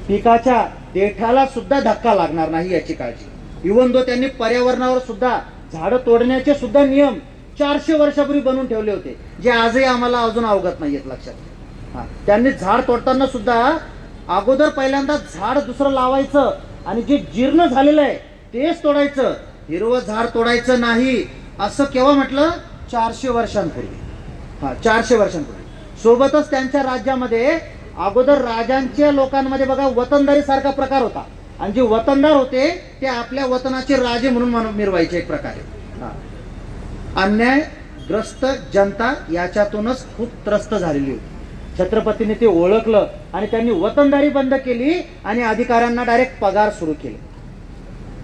पिकाच्या देठाला सुद्धा धक्का लागणार नाही याची काळजी. इव्हन दो त्यांनी पर्यावरणावर सुद्धा झाडं तोडण्याचे सुद्धा नियम 400 वर्षापूर्वी बनवून ठेवले होते जे आजही आम्हाला अजून अवगत नाहीयेत. लक्षात. त्यांनी झाड तोडताना सुद्धा अगोदर पहिल्यांदा झाड दुसरं लावायचं आणि जे जीर्ण झालेलं आहे तेच तोडायचं, हिरवं झाड तोडायचं नाही. असं केव्हा म्हटलं? 400 वर्षांपूर्वी. 400 वर्षांपूर्वी. सोबतच त्यांच्या राज्यामध्ये अगोदर राजांच्या लोकांमध्ये बघा वतनदारी सारखा प्रकार होता आणि जे वतनदार होते ते आपल्या वतनाचे राजे म्हणून मिरवायचे एक प्रकारे. अन्यायग्रस्त जनता याच्यातूनच खूप त्रस्त झालेली होती. छत्रपतींनी ते ओळखलं आणि त्यांनी वतनदारी बंद केली आणि अधिकाऱ्यांना डायरेक्ट पगार सुरू केले.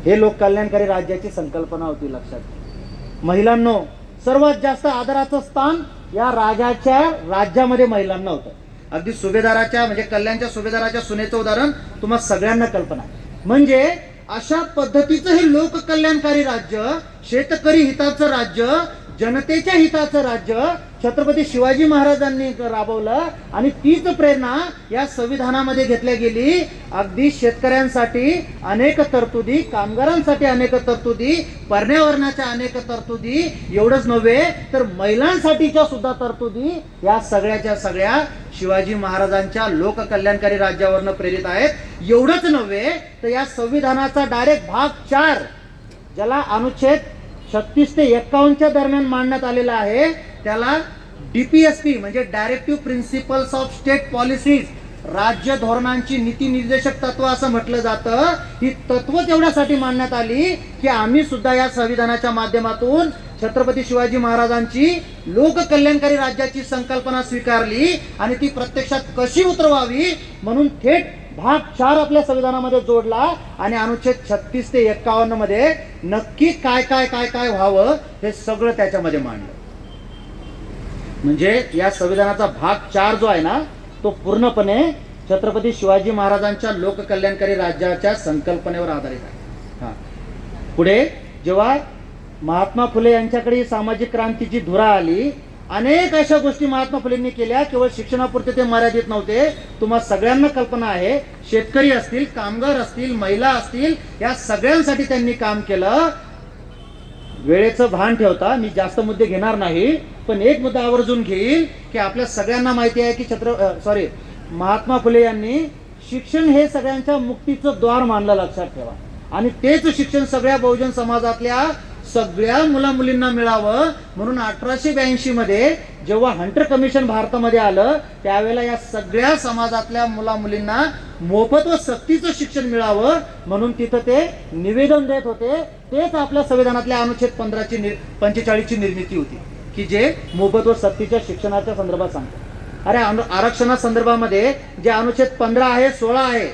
हे लोक कल्याणकारी राज्याची संकल्पना होती. लक्षात. महिलांनो, सर्वात जास्त आदराचं स्थान या राजाच्या राज्यामध्ये महिलांना होतं. अगदी सुभेदाराच्या म्हणजे कल्याणच्या सुभेदाराच्या सुनेचं उदाहरण तुम्हा सगळ्यांना कल्पना आहे. म्हणजे अशा पद्धतीचं हे लोक कल्याणकारी राज्य, शेतकरी हिताचं राज्य, जनतेच्या हिताचं राज्य छत्रपती शिवाजी महाराजांनी राबवलं आणि तीच प्रेरणा या संविधानामध्ये घेतल्या गेली. अगदी शेतकऱ्यांसाठी अनेक तरतुदी, कामगारांसाठी अनेक तरतुदी, पर्यावरणाच्या अनेक तरतुदी, एवढंच नव्हे तर महिलांसाठीच्या सुद्धा तरतुदी या सगळ्याच्या सगळ्या शिवाजी महाराजांच्या लोककल्याणकारी राज्यावरनं प्रेरित आहेत. एवढंच नव्हे तर या संविधानाचा डायरेक्ट भाग 4 ज्याला अनुच्छेद 36 ते 51 दरम्यान मांडण्यात आलेला आहे त्याला DPSP म्हणजे directive principles of state policies, राज्य धोरणांची नीती निर्देशक तत्व असं म्हटलं जातं. ही तत्व तेवढ्यासाठी मांडण्यात आली की आम्ही सुद्धा या संविधानाच्या माध्यमातून छत्रपती शिवाजी महाराजांची लोककल्याणकारी राज्याची संकल्पना स्वीकारली आणि ती प्रत्यक्षात कशी उतरवावी म्हणून थेट भाग 4 आपल्या संविधानामध्ये जोडला आणि अनुच्छेद 36 ते 51 मध्ये नक्की काय काय काय काय व्हावं हे सगळं त्याच्यामध्ये मांडलं. म्हणजे या संविधानाचा भाग 4 जो आहे ना तो पूर्णपणे छत्रपती शिवाजी महाराजांच्या लोककल्याणकारी राज्याच्या संकल्पनेवर आधारित आहे. पुढे जेव्हा महात्मा फुले यांच्याकडे सामाजिक क्रांतीची धुरा आली अनेक अशा गोष्टी महात्मा फुलेंनी केल्या. केवळ शिक्षणापुरते ते मर्यादित नव्हते. तुम्हाला सगळ्यांना कल्पना आहे, शेतकरी असतील, कामगार असतील, महिला असतील, या सगळ्यांसाठी त्यांनी काम केलं. वेळेचं भान ठेवता मी जास्त मुद्दे घेणार नाही, पण एक मुद्दा आवर्जून घेईल की आपल्या सगळ्यांना माहिती आहे की महात्मा फुले यांनी शिक्षण हे सगळ्यांच्या मुक्तीचं द्वार मानलं, लक्षात ठेवा. आणि तेच शिक्षण सगळ्या बहुजन समाजातल्या सगळ्या मुलामुलींना मिळावं म्हणून 1882 मध्ये जेव्हा हंटर कमिशन भारतामध्ये आलं त्यावेळेला या सगळ्या समाजातल्या मुलामुलींना मोफत व सक्तीचं शिक्षण मिळावं म्हणून तिथं ते निवेदन देत होते. तेच आपल्या संविधानातल्या अनुच्छेद 45ची निर्मिती होती की जे मोफत व सक्तीच्या शिक्षणाच्या संदर्भात सांगतो. अरे आरक्षणा संदर्भामध्ये जे अनुच्छेद 15 आहे, 16 आहे,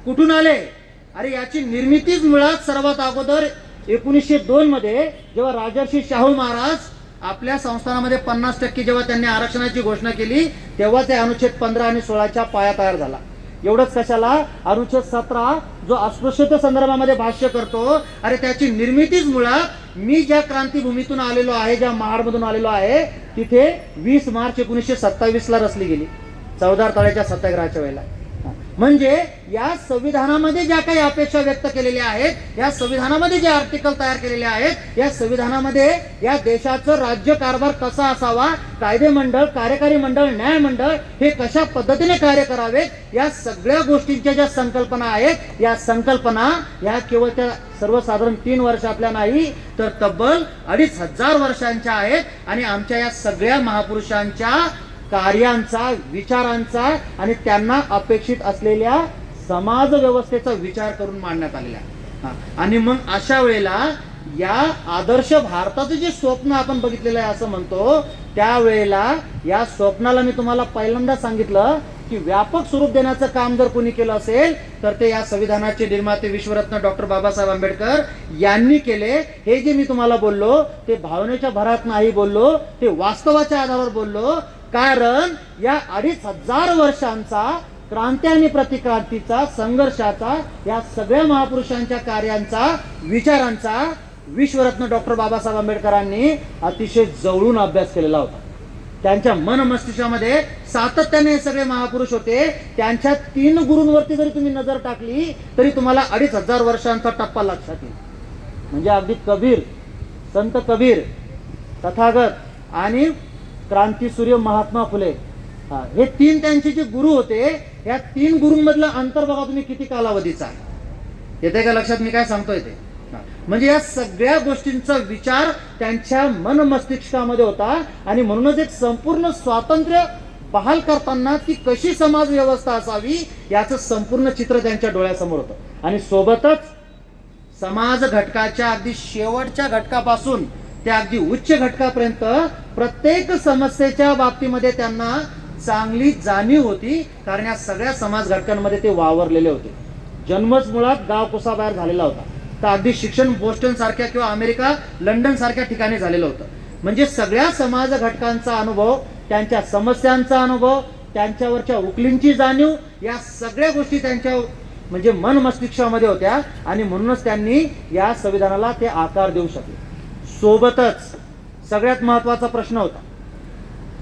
कुठून आले? अरे याची निर्मितीच मुळात सर्वात अगोदर 1902 मध्ये जेव्हा राजर्षी शाहू महाराज आपल्या संस्थानामध्ये 50% जेव्हा त्यांनी आरक्षणाची घोषणा केली तेव्हा ते अनुच्छेद 15 आणि 16च्या पाया तयार झाला. एवढंच कशाला, अनुच्छेद 17 जो अस्पृश्यते संदर्भामध्ये भाष्य करतो, अरे त्याची निर्मितीच मुळात मी ज्या क्रांतीभूमीतून आलेलो आहे, ज्या महाडमधून आलेलो आहे, तिथे 20 मार्च 1927 रचली गेली, चौदार तळ्याच्या सत्याग्रहाच्या वेळेला. म्हणजे या संविधानामध्ये ज्या काही अपेक्षा व्यक्त केलेल्या आहेत, या संविधानामध्ये जे आर्टिकल तयार केलेले आहेत, या संविधानामध्ये या देशाचं राज्य कारभार कसा असावा, कायदे मंडळ, कार्यकारी मंडळ, न्याय मंडळ हे कशा पद्धतीने कार्य करावेत, या सगळ्या गोष्टींच्या ज्या संकल्पना आहेत, या संकल्पना या केवळ त्या सर्वसाधारण 3 वर्षातल्या नाही तर तब्बल 2500 वर्षांच्या आहेत. आणि आमच्या या सगळ्या महापुरुषांच्या कार्यांचा, विचारांचा आणि त्यांना अपेक्षित असलेल्या समाज व्यवस्थेचा विचार करून मांडण्यात आलेला. आणि मग अशा वेळेला या आदर्श भारताचं जे स्वप्न आपण बघितलेलं आहे असं म्हणतो, त्यावेळेला या स्वप्नाला मी तुम्हाला पहिल्यांदा सांगितलं की व्यापक स्वरूप देण्याचं काम जर कोणी केलं असेल तर ते या संविधानाचे निर्माते विश्वरत्न डॉक्टर बाबासाहेब आंबेडकर यांनी केले. हे जे मी तुम्हाला बोललो ते भावनेच्या भरात नाही बोललो, ते वास्तवाच्या आधारावर बोललो. कारण या 2500 वर्षांचा क्रांती आणि प्रतिक्रांतीचा, संघर्षाचा, या सगळ्या महापुरुषांच्या कार्यांचा, विचारांचा विश्वरत्न डॉक्टर बाबासाहेब आंबेडकरांनी अतिशय जवळून अभ्यास केलेला होता. त्यांच्या मन मस्तिष्कामध्ये सातत्याने हे सगळे महापुरुष होते. त्यांच्या 3 गुरूंवरती जरी तुम्ही नजर टाकली तरी तुम्हाला 2500 वर्षांचा टप्पा लक्षात येईल. म्हणजे अगदी कबीर, संत कबीर, तथागत आणि क्रांतीसूर्य महात्मा फुले, हे 3 त्यांचे जे गुरु होते, या 3 गुरूंमधलं अंतर बघा तुम्ही किती कालावधीचा आहे. येते का लक्षात मी काय सांगतोय ते? म्हणजे या सगळ्या गोष्टींचा विचार त्यांच्या मन मस्तिष्कामध्ये होता. आणि म्हणूनच एक संपूर्ण स्वातंत्र्य बहाल करताना ती कशी समाज व्यवस्था असावी याचं संपूर्ण चित्र त्यांच्या डोळ्यासमोर होतं. आणि सोबतच समाज घटकाच्या अगदी शेवटच्या घटकापासून त्या अगदी उच्च घटकापर्यंत प्रत्येक समस्येच्या बाबतीमध्ये त्यांना चांगली जाणीव होती. कारण या सगळ्या समाज घटकांमध्ये ते वावरलेले होते. जन्मच मुळात गाव कुसाबाहेर झालेला होता, तर अगदी शिक्षण बोस्टन सारख्या किंवा अमेरिका, लंडन सारख्या ठिकाणी झालेलं होतं. म्हणजे सगळ्या समाज घटकांचा अनुभव, त्यांच्या समस्यांचा अनुभव, त्यांच्यावरच्या उकलींची जाणीव, या सगळ्या गोष्टी त्यांच्या म्हणजे मन मस्तिष्कामध्ये होत्या. आणि म्हणूनच त्यांनी या संविधानाला ते आकार देऊ शकले. सोबतच सगळ्यात महत्वाचा प्रश्न होता,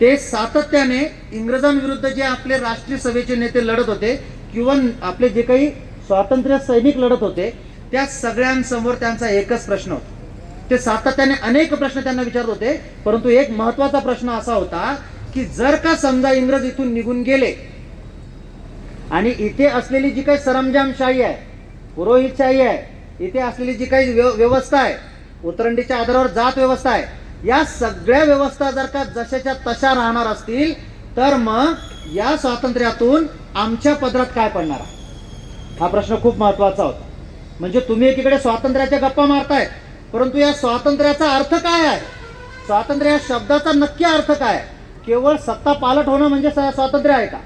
ते सातत्याने इंग्रजांविरुद्ध जे आपले राष्ट्रीय सभेचे नेते लढत होते किंवा आपले जे काही स्वातंत्र्य सैनिक लढत होते, त्या सगळ्यांसमोर त्यांचा एकच प्रश्न होता. ते सातत्याने अनेक प्रश्न त्यांना विचारत होते, परंतु एक महत्वाचा प्रश्न असा होता की जर का समजा इंग्रज इथून निघून गेले आणि इथे असलेली जी काही सरंजामशाही आहे, पुरोहितशाही आहे, इथे असलेली जी काही व्यवस्था आहे, उतरंडीच्या आधारावर जात व्यवस्था आहे, या सगळ्या व्यवस्था जर का जशाच्या तशा राहणार असतील तर मग या स्वातंत्र्यातून आमच्या पदरात काय पडणार? हा प्रश्न खूप महत्वाचा होता. म्हणजे तुम्ही एकीकडे स्वातंत्र्याच्या गप्पा मारताय, परंतु या स्वातंत्र्याचा अर्थ काय आहे? स्वातंत्र्य या शब्दाचा नक्की अर्थ काय? केवळ सत्ता पालट होणं म्हणजे स्वातंत्र्य आहे का?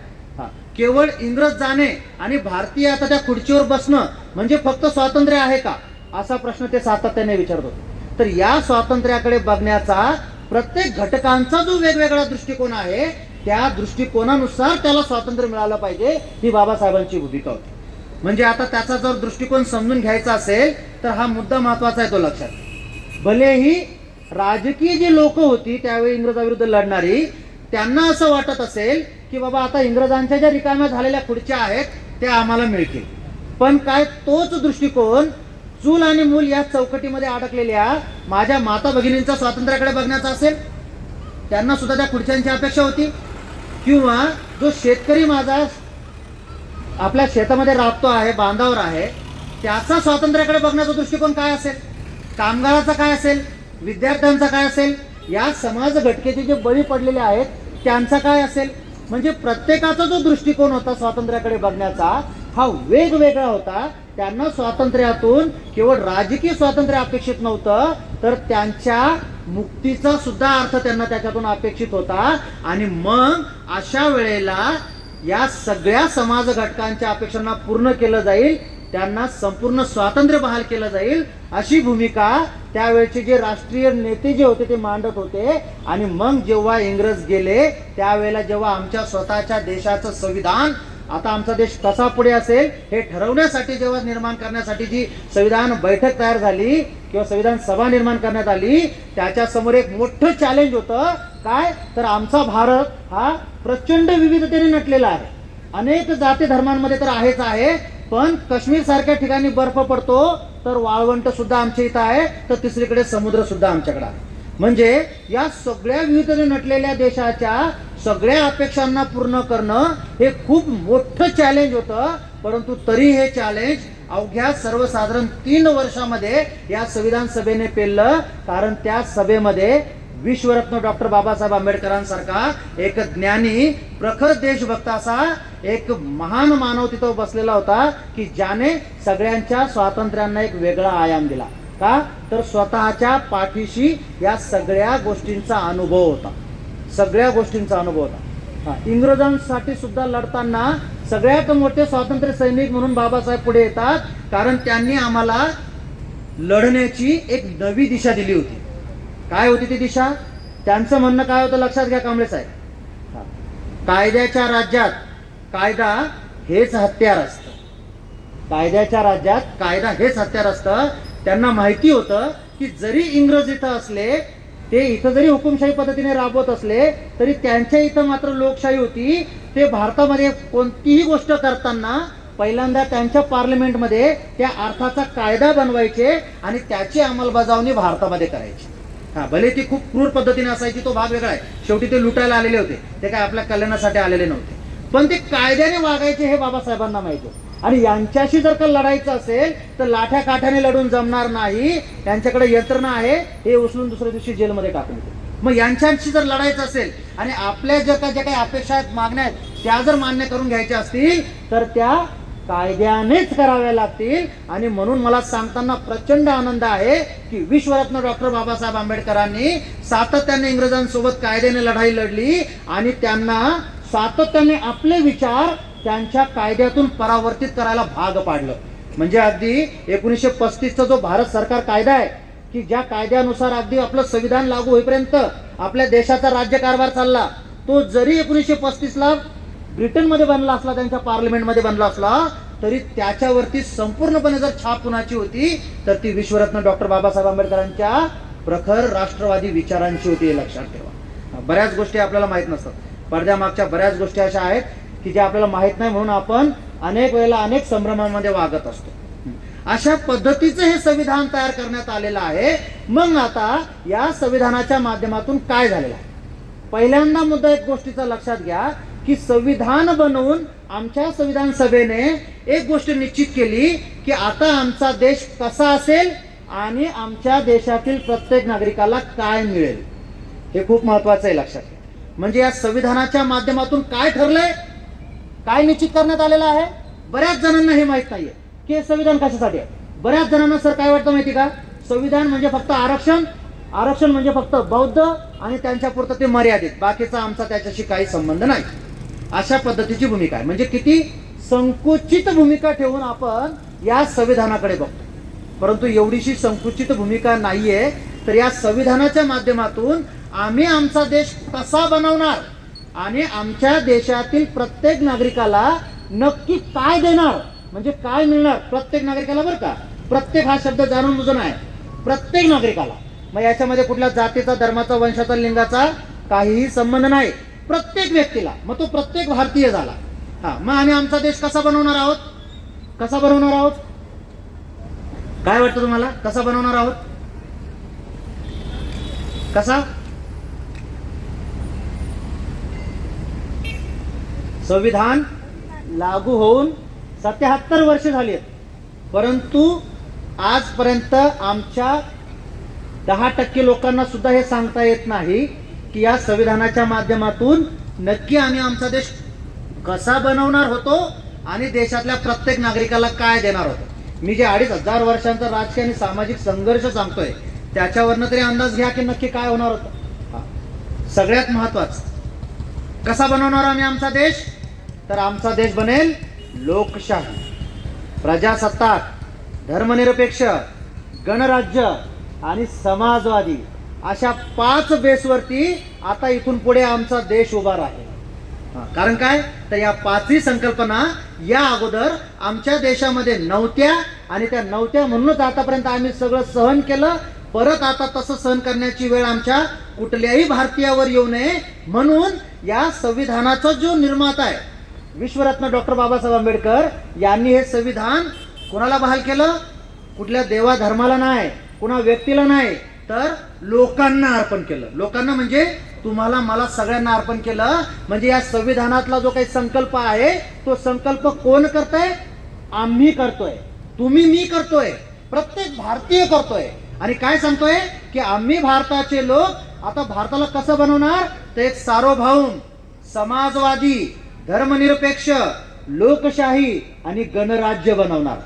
केवळ इंग्रज जाणे आणि भारतीय आता त्या खुर्चीवर बसणं म्हणजे फक्त स्वातंत्र्य आहे का? असा प्रश्न ते सातत्याने विचारत होते. तर या स्वातंत्र्याकडे बघण्याचा प्रत्येक घटकांचा जो वेगवेगळा दृष्टिकोन आहे, त्या दृष्टिकोनानुसार त्याला स्वातंत्र्य मिळालं पाहिजे, ही बाबासाहेबांची भूमिका होती. म्हणजे आता त्याचा जर दृष्टिकोन समजून घ्यायचा असेल तर हा मुद्दा महत्वाचा आहे, तो लक्षात. भलेही राजकीय जी लोक होती त्यावेळी इंग्रजाविरुद्ध लढणारी, त्यांना असं वाटत असेल की बाबा आता इंग्रजांच्या ज्या रिकाम्या झालेल्या खुर्च्या आहेत त्या आम्हाला मिळतील. पण काय तोच दृष्टिकोन चूल आणि मूल या चौकटीमध्ये अडकलेल्या माझ्या माता भगिनींचा स्वातंत्र्याकडे बघण्याचा असेल, त्यांना सुद्धा त्या खुर्च्यांची अपेक्षा होती. किंवा जो शेतकरी माझा आपल्या शेतामध्ये राबतो आहे, बांधावर आहे, त्याचा स्वातंत्र्याकडे बघण्याचा दृष्टिकोन काय असेल, कामगाराचा काय असेल, विद्यार्थ्यांचा काय असेल, या समाज घटकेचे जे बळी पडलेले आहेत त्यांचा काय असेल. म्हणजे प्रत्येकाचा जो दृष्टिकोन होता स्वातंत्र्याकडे बघण्याचा हा वेगवेगळा होता. त्यांना स्वातंत्र्यातून केवळ राजकीय स्वातंत्र्य अपेक्षित नव्हतं, तर त्यांच्या मुक्तीचा सुद्धा अर्थ त्यांना त्याच्यातून अपेक्षित होता. आणि मग अशा वेळेला या सगळ्या समाज घटकांच्या अपेक्षांना पूर्ण केलं जाईल, त्यांना संपूर्ण स्वातंत्र्य बहाल केलं जाईल, अशी भूमिका त्यावेळचे जे राष्ट्रीय नेते जे होते ते मांडत होते. आणि मग जेव्हा इंग्रज गेले त्यावेळेला जेव्हा आमच्या स्वतःच्या देशाचं संविधान, आता आमचा देश कसा पुढे असेल हे ठरवण्यासाठी जेव्हा निर्माण करण्यासाठी जी संविधान बैठक तयार झाली किंवा संविधान सभा निर्माण करण्यात आली, त्याच्या समोर एक मोठं चॅलेंज होतं. काय तर आमचा भारत हा प्रचंड विविधतेने नटलेला आहे. अनेक जाती धर्मांमध्ये तर आहेच आहे, पण काश्मीर सारख्या ठिकाणी बर्फ पडतो तर वाळवंट सुद्धा आमच्या इथं आहे, तर तिसरीकडे समुद्र सुद्धा आमच्याकडे आहे. म्हणजे या सगळ्या विविधतेने नटलेल्या देशाच्या सगळ्या अपेक्षांना पूर्ण करणं हे खूप मोठं चॅलेंज होतं. परंतु तरी हे चॅलेंज अवघ्या सर्वसाधारण 3 वर्षामध्ये या संविधान सभेने पेललं. कारण त्या सभेमध्ये विश्वरत्न डॉक्टर बाबासाहेब आंबेडकरांसारखा एक ज्ञानी, प्रखर देशभक्त असा एक महान मानव तिथं बसलेला होता की ज्याने सगळ्यांच्या स्वातंत्र्यांना एक वेगळा आयाम दिला. का तर स्वतःच्या पाठीशी या सगळ्या गोष्टींचा अनुभव होता, सगळ्या गोष्टींचा अनुभव होता. इंग्रजांसाठी सुद्धा लढताना सगळ्यात मोठे स्वातंत्र्य सैनिक म्हणून बाबासाहेब पुढे येतात, कारण त्यांनी आम्हाला लढण्याची एक नवी दिशा दिली होती. काय होती ती दिशा? त्यांचं म्हणणं काय होतं लक्षात घ्या कांबळे साहेब, कायद्याच्या राज्यात कायदा हेच हत्यार असतं. कायद्याच्या राज्यात कायदा हेच हत्यार असतं. त्यांना माहिती होतं की जरी इंग्रज इथं असले, ते इथं जरी हुकुमशाही पद्धतीने राबवत असले, तरी त्यांच्या इथं मात्र लोकशाही होती. ते भारतामध्ये कोणतीही गोष्ट करताना पहिल्यांदा त्यांच्या पार्लमेंटमध्ये त्या अर्थाचा कायदा बनवायचे आणि त्याची अंमलबजावणी भारतामध्ये करायची. भले ती खूप क्रूर पद्धतीने असायची, तो भाग वेगळा आहे. शेवटी ते लुटायला आलेले होते, ते काय आपल्या कल्याणासाठी आलेले नव्हते. पण ते कायद्याने वागायचे हे बाबासाहेबांना माहिती होतं. आणि यांच्याशी जर का लढायचं असेल तर लाठ्या काठ्याने लढून जमणार नाही. त्यांच्याकडे यंत्रणा आहे, हे उचलून दुसऱ्या दिवशी जेलमध्ये टाकून देते. मग यांच्याशी जर लढायचं असेल आणि आपल्या ज्या काही अपेक्षा आहेत, मागण्या आहेत, त्या जर मान्य करून घ्यायच्या असतील तर त्या कायद्यानेच कराव्या लागतील. आणि म्हणून मला सांगताना प्रचंड आनंद आहे की विश्वरत्न डॉक्टर बाबासाहेब आंबेडकरांनी सातत्याने इंग्रजांसोबत कायद्याने लढाई लढली आणि त्यांना सातत्याने आपले विचार त्यांच्या कायद्यातून परावर्तित करायला भाग पाडलं. म्हणजे अगदी 1935चा जो भारत सरकार कायदा आहे की ज्या कायद्यानुसार अगदी आपलं संविधान लागू होईपर्यंत आपल्या देशाचा राज्यकारभार चालला, तो जरी 1935ला ब्रिटनमध्ये बनला असला, त्यांच्या पार्लमेंटमध्ये बनला असला, तरी त्याच्यावरती संपूर्णपणे जर छाप कुणाची होती तर ती विश्वरत्न डॉक्टर बाबासाहेब आंबेडकरांच्या प्रखर राष्ट्रवादी विचारांची होती. हे लक्षात ठेवा. बऱ्याच गोष्टी आपल्याला माहीत नसतात, पडद्यामागच्या बऱ्याच गोष्टी अशा आहेत की ज्या आपल्याला माहीत नाही, म्हणून आपण अनेक वेळेला अनेक संभ्रमांमध्ये वागत असतो. अशा पद्धतीचं हे संविधान तयार करण्यात आलेलं आहे. मग आता या संविधानाच्या माध्यमातून काय झालेलं आहे? पहिल्यांदा मुद्दा एक गोष्टीचा लक्षात घ्या की संविधान बनवून आमच्या संविधान सभेने एक गोष्ट निश्चित केली की आता आमचा देश कसा असेल आणि आमच्या देशातील प्रत्येक नागरिकाला काय मिळेल. हे खूप महत्वाचं आहे लक्षात घ्या. म्हणजे या संविधानाच्या माध्यमातून काय ठरलंय, काय निश्चित करण्यात आलेलं आहे. बऱ्याच जणांना हे माहित नाहीये की हे संविधान कशासाठी आहे. बऱ्याच जणांना सर काय वाटतं माहिती का, संविधान म्हणजे फक्त आरक्षण, आरक्षण म्हणजे फक्त बौद्ध आणि त्यांच्या पुरतं ते मर्यादित, बाकीचा आमचा त्याच्याशी काही संबंध नाही, अशा पद्धतीची भूमिका आहे. म्हणजे किती संकुचित भूमिका ठेवून आपण या संविधानाकडे बघतो. परंतु एवढीशी संकुचित भूमिका नाहीये. तर या संविधानाच्या माध्यमातून आम्ही आमचा देश कसा बनवणार आणि आमच्या देशातील प्रत्येक नागरिकाला नक्की काय देणार, म्हणजे काय मिळणार प्रत्येक नागरिकाला. बरं का, प्रत्येक हा शब्द जाणून बुजून आहे, प्रत्येक नागरिकाला. मग याच्यामध्ये कुठल्या जातीचा, धर्माचा, वंशाचा, लिंगाचा काहीही संबंध नाही, प्रत्येक व्यक्तीला. मग तो प्रत्येक भारतीय झाला. हा, मग आम्ही आमचा देश कसा बनवणार आहोत? कसा बनवणार आहोत? काय वाटतं तुम्हाला? कसा बनवणार आहोत? कसा? संविधान लागू होऊन 77 वर्ष झाली आहेत, परंतु आजपर्यंत आमच्या 10% लोकांना सुद्धा हे सांगता येत नाही की या संविधानाच्या माध्यमातून नक्की आम्ही आमचा देश कसा बनवणार होतो आणि देशातल्या प्रत्येक नागरिकाला काय देणार होतो. मी जे 2500 वर्षांचा राजकीय आणि सामाजिक संघर्ष सांगतोय त्याच्यावरनं तरी अंदाज घ्या की नक्की काय होणार होतं. सगळ्यात महत्वाचं, कसा बनवणार आम्ही आमचा देश? तर आमचा देश बनेल लोकशाही, प्रजासत्ताक, धर्मनिरपेक्ष, गणराज्य आणि समाजवादी अशा 5 बेसवरती आता इथून पुढे आमचा देश उभा राहील. कारण काय? तर या 5ही संकल्पना या अगोदर आमच्या देशामध्ये नव्हत्या आणि त्या नव्हत्या म्हणूनच आतापर्यंत आम्ही सगळं सहन केलं. परत आता तसं सहन करण्याची वेळ आमच्या कुठल्याही भारतीयावर येऊ नये म्हणून या संविधानाचा जो निर्माता आहे विश्वरत्न डॉक्टर बाबासाहेब आंबेडकर यांनी हे संविधान कोणाला बहाल केलं? कुठल्या देवा धर्माला नाही, कुणा व्यक्तीला नाही, तर लोकांना अर्पण केलं. लोकांना म्हणजे तुम्हाला मला सगळ्यांना अर्पण केलं. म्हणजे या संविधानातला जो काही संकल्प आहे तो संकल्प कोण करतोय? आम्ही करतोय, तुम्ही, मी करतोय, प्रत्येक भारतीय करतोय. आणि काय सांगतोय की आम्ही भारताचे लोक आता भारताला कसं बनवणार? तर एक सार्वभौम, समाजवादी, धर्मनिरपेक्ष, लोकशाही आणि गणराज्य बनवणार.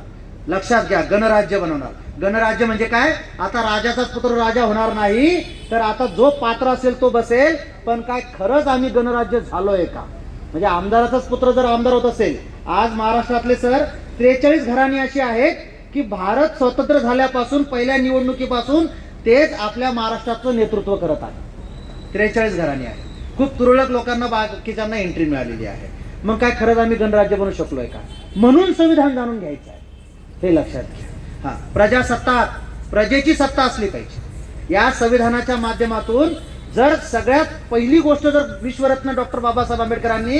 लक्षात घ्या, गणराज्य बनवणार. गणराज्य म्हणजे काय? आता राजाचाच पुत्र राजा होणार नाही, तर आता जो पात्र असेल तो बसेल. पण काय खरंच आम्ही गणराज्य झालोय का? म्हणजे आमदाराचाच पुत्र जर आमदार होत असेल, आज महाराष्ट्रातले सर 43 घराणी अशी आहेत की भारत स्वतंत्र झाल्यापासून पहिल्या निवडणुकीपासून तेच आपल्या महाराष्ट्राचं नेतृत्व करत आहे. 43 घराणी आहे. खूप तुरळक लोकांना बाकीच्यांना एंट्री मिळालेली आहे. मग काय खरंच आम्ही गणराज्य बनू शकलोय का? म्हणून संविधान जाणून घ्यायचं आहे, हे लक्षात घ्या. हा, प्रजासत्ताक, प्रजेची सत्ता असली पाहिजे. या संविधानाच्या माध्यमातून जर सगळ्यात पहिली गोष्ट जर विश्वरत्न डॉक्टर बाबासाहेब आंबेडकरांनी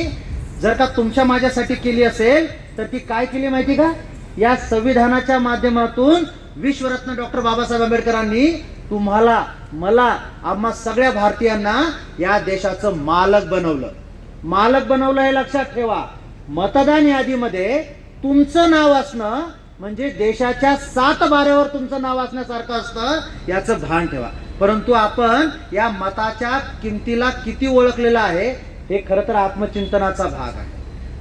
जर का तुमच्या माझ्यासाठी केली असेल तर ती काय केली माहिती का? या संविधानाच्या माध्यमातून विश्वरत्न डॉक्टर बाबासाहेब आंबेडकरांनी तुम्हाला, मला, आम्हा सगळ्या भारतीयांना या देशाचं मालक बनवलं. मालक बनवलं हे लक्षात ठेवा. मतदान यादीमध्ये तुमचं नाव असणं म्हणजे देशाच्या 7 बाऱ्यावर तुमचं नाव असण्यासारखं असतं, याचं भान ठेवा. परंतु आपण या मताच्या किमतीला किती ओळखलेलं आहे हे खरं तर आत्मचिंतनाचा भाग आहे.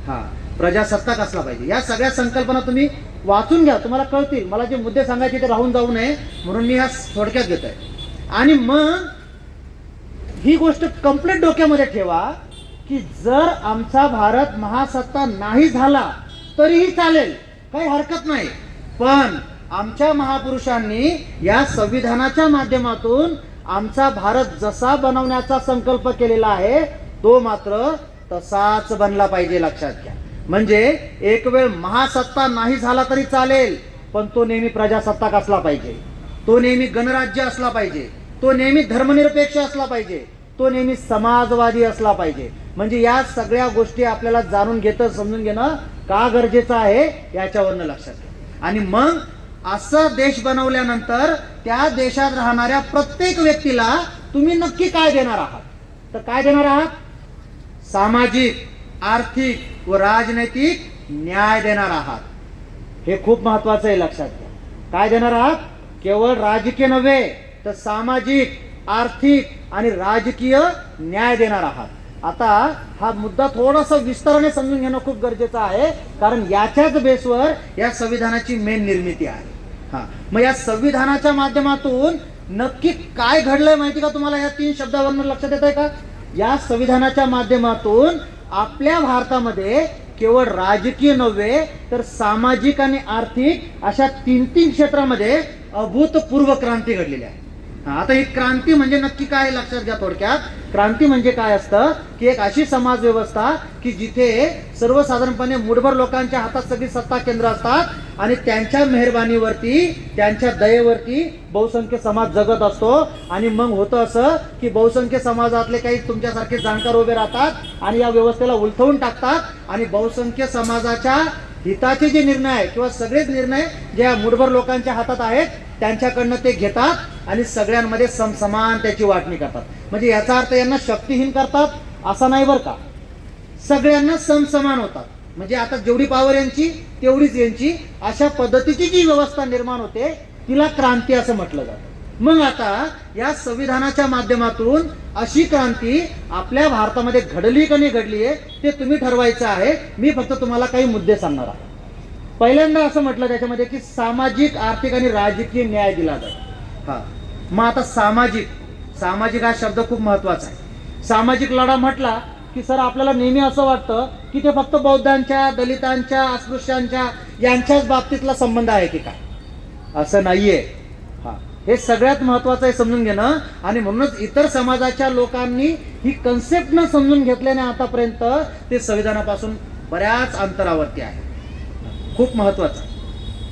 हा, प्रजासत्ताक असला पाहिजे. या सगळ्या संकल्पना तुम्ही वाचून घ्या, तुम्हाला कळतील. मला जे मुद्दे सांगायचे ते राहून जाऊ नये म्हणून मी ह्या थोडक्यात घेत आहे. आणि मग ही गोष्ट कंप्लीट डोक्यामध्ये ठेवा की जर आमचा भारत महासत्ता नाही झाला तरीही चालेल, काही हरकत नाही. पण आमच्या महापुरुषांनी या संविधानाच्या माध्यमातून आमचा भारत जसा बनवण्याचा संकल्प केलेला आहे तो मात्र तसाच बनला पाहिजे, लक्षात घ्या. म्हणजे एक वेळ महासत्ता नाही झाला तरी चालेल, पण तो नेहमी प्रजासत्ताक असला पाहिजे, तो नेहमी गणराज्य असला पाहिजे, तो नेहमी धर्मनिरपेक्ष असला पाहिजे, तो नेहमी समाजवादी असला पाहिजे. म्हणजे या सगळ्या गोष्टी आपल्याला जाणून घेणं, समजून घेणं का गरजेचं आहे याच्यावरनं लक्षात घ्या. आणि मग असं देश बनवल्यानंतर त्या देशात राहणाऱ्या प्रत्येक व्यक्तीला तुम्ही नक्की काय देणार आहात? तर काय देणार आहात? सामाजिक, आर्थिक व राजनैतिक न्याय देणार आहात. हे खूप महत्वाचं आहे, लक्षात घ्या. काय देणार आहात? केवळ राजकीय नव्हे तर सामाजिक, आर्थिक आणि राजकीय न्याय देणार आहात. आता हा मुद्दा थोडासा विस्ताराने समजून घेणं खूप गरजेचं आहे, कारण याच्याच बेसवर या संविधानाची मेन निर्मिती आहे. हा, मग या संविधानाच्या माध्यमातून नक्की काय घडलंय माहिती का तुम्हाला? या 3 शब्दावरून लक्षात येत आहे का? या संविधानाच्या माध्यमातून आपल्या भारतामध्ये केवळ राजकीय नव्हे तर सामाजिक आणि आर्थिक अशा 3 क्षेत्रामध्ये अभूतपूर्व क्रांती घडलेली आहे. आता ही क्रांती म्हणजे नक्की काय आहे लक्षात घ्या. थोडक्यात क्रांती म्हणजे काय असतं की एक अशी समाज व्यवस्था की जिथे सर्वसाधारणपणे मूठभर लोकांच्या हातात सगळी सत्ता केंद्र असतात आणि त्यांच्या मेहरबानीवरती त्यांच्या दयेवरती बहुसंख्य समाज जगत असतो. आणि मग होतं असं की बहुसंख्य समाजातले काही तुमच्यासारखे जाणकार उभे राहतात आणि या व्यवस्थेला उलथवून टाकतात आणि बहुसंख्य समाजाच्या हिताचे जे निर्णय आहे किंवा सगळेच निर्णय ज्या मूठभर लोकांच्या हातात आहेत त्यांच्याकडनं ते घेतात आणि सगळ्यांमध्ये समसमान त्याची वाटणी करतात. म्हणजे याचा अर्थ यांना शक्तिहीन करतात असं नाही बरं का, सगळ्यांना समसमान होतात. म्हणजे आता जेवढी पॉवर यांची तेवढीच यांची, अशा पद्धतीची जी व्यवस्था निर्माण होते तिला क्रांती असं म्हटलं जातं. मग आता या संविधानाच्या माध्यमातून अशी क्रांती आपल्या भारतामध्ये घडली का नाही घडली आहे ते तुम्ही ठरवायचं आहे. मी फक्त तुम्हाला काही मुद्दे सांगणार आहे. पहिल्यांदा असं म्हटलं त्याच्यामध्ये की सामाजिक, आर्थिक आणि राजकीय न्याय दिला जातो. मग आता सामाजिक हा शब्द खूप महत्वाचा आहे. सामाजिक लढा म्हटला की सर आपल्याला नेहमी असं वाटतं की ते फक्त बौद्धांच्या, दलितांच्या, अस्पृश्यांच्या यांच्याच बाबतीतला संबंध आहे की काय. असं नाहीये. हे सगळ्यात महत्वाचं आहे समजून घेणं. आणि म्हणूनच इतर समाजाच्या लोकांनी ही कन्सेप्ट न समजून घेतल्याने आतापर्यंत ते संविधानापासून बऱ्याच अंतरावरती आहे. खूप महत्वाचा.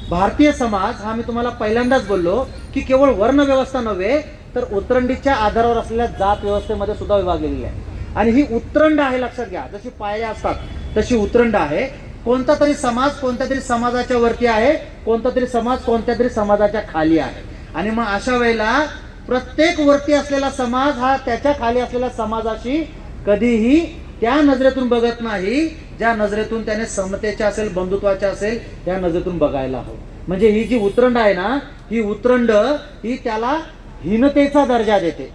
भारतीय समाज हा मी तुम्हाला पहिल्यांदाच बोललो की केवळ वर्ण व्यवस्था नव्हे तर उतरंडीच्या आधारावर असलेल्या जात व्यवस्थेमध्ये सुद्धा विभागलेली आहे. आणि ही उतरंड आहे लक्षात घ्या. जशी पाया असतात तशी उतरंड आहे. कोणता तरी समाज कोणत्या तरी समाजाच्या वरती आहे, कोणता तरी समाज कोणत्या तरी समाजाच्या खाली आहे. आणि मग अशा वेळेला प्रत्येक वरती असलेला समाज हा त्याच्या खाली असलेल्या समाजाशी कधीही त्या नजरेतून बघत नाही ज्या नजरेतून त्याने समतेच्या असेल, बंधुत्वाच्या असेल त्या नजरेतून बघायला हवं. म्हणजे ही जी उतरंड आहे ना, ही उतरंड ही त्याला हीनतेचा दर्जा देते.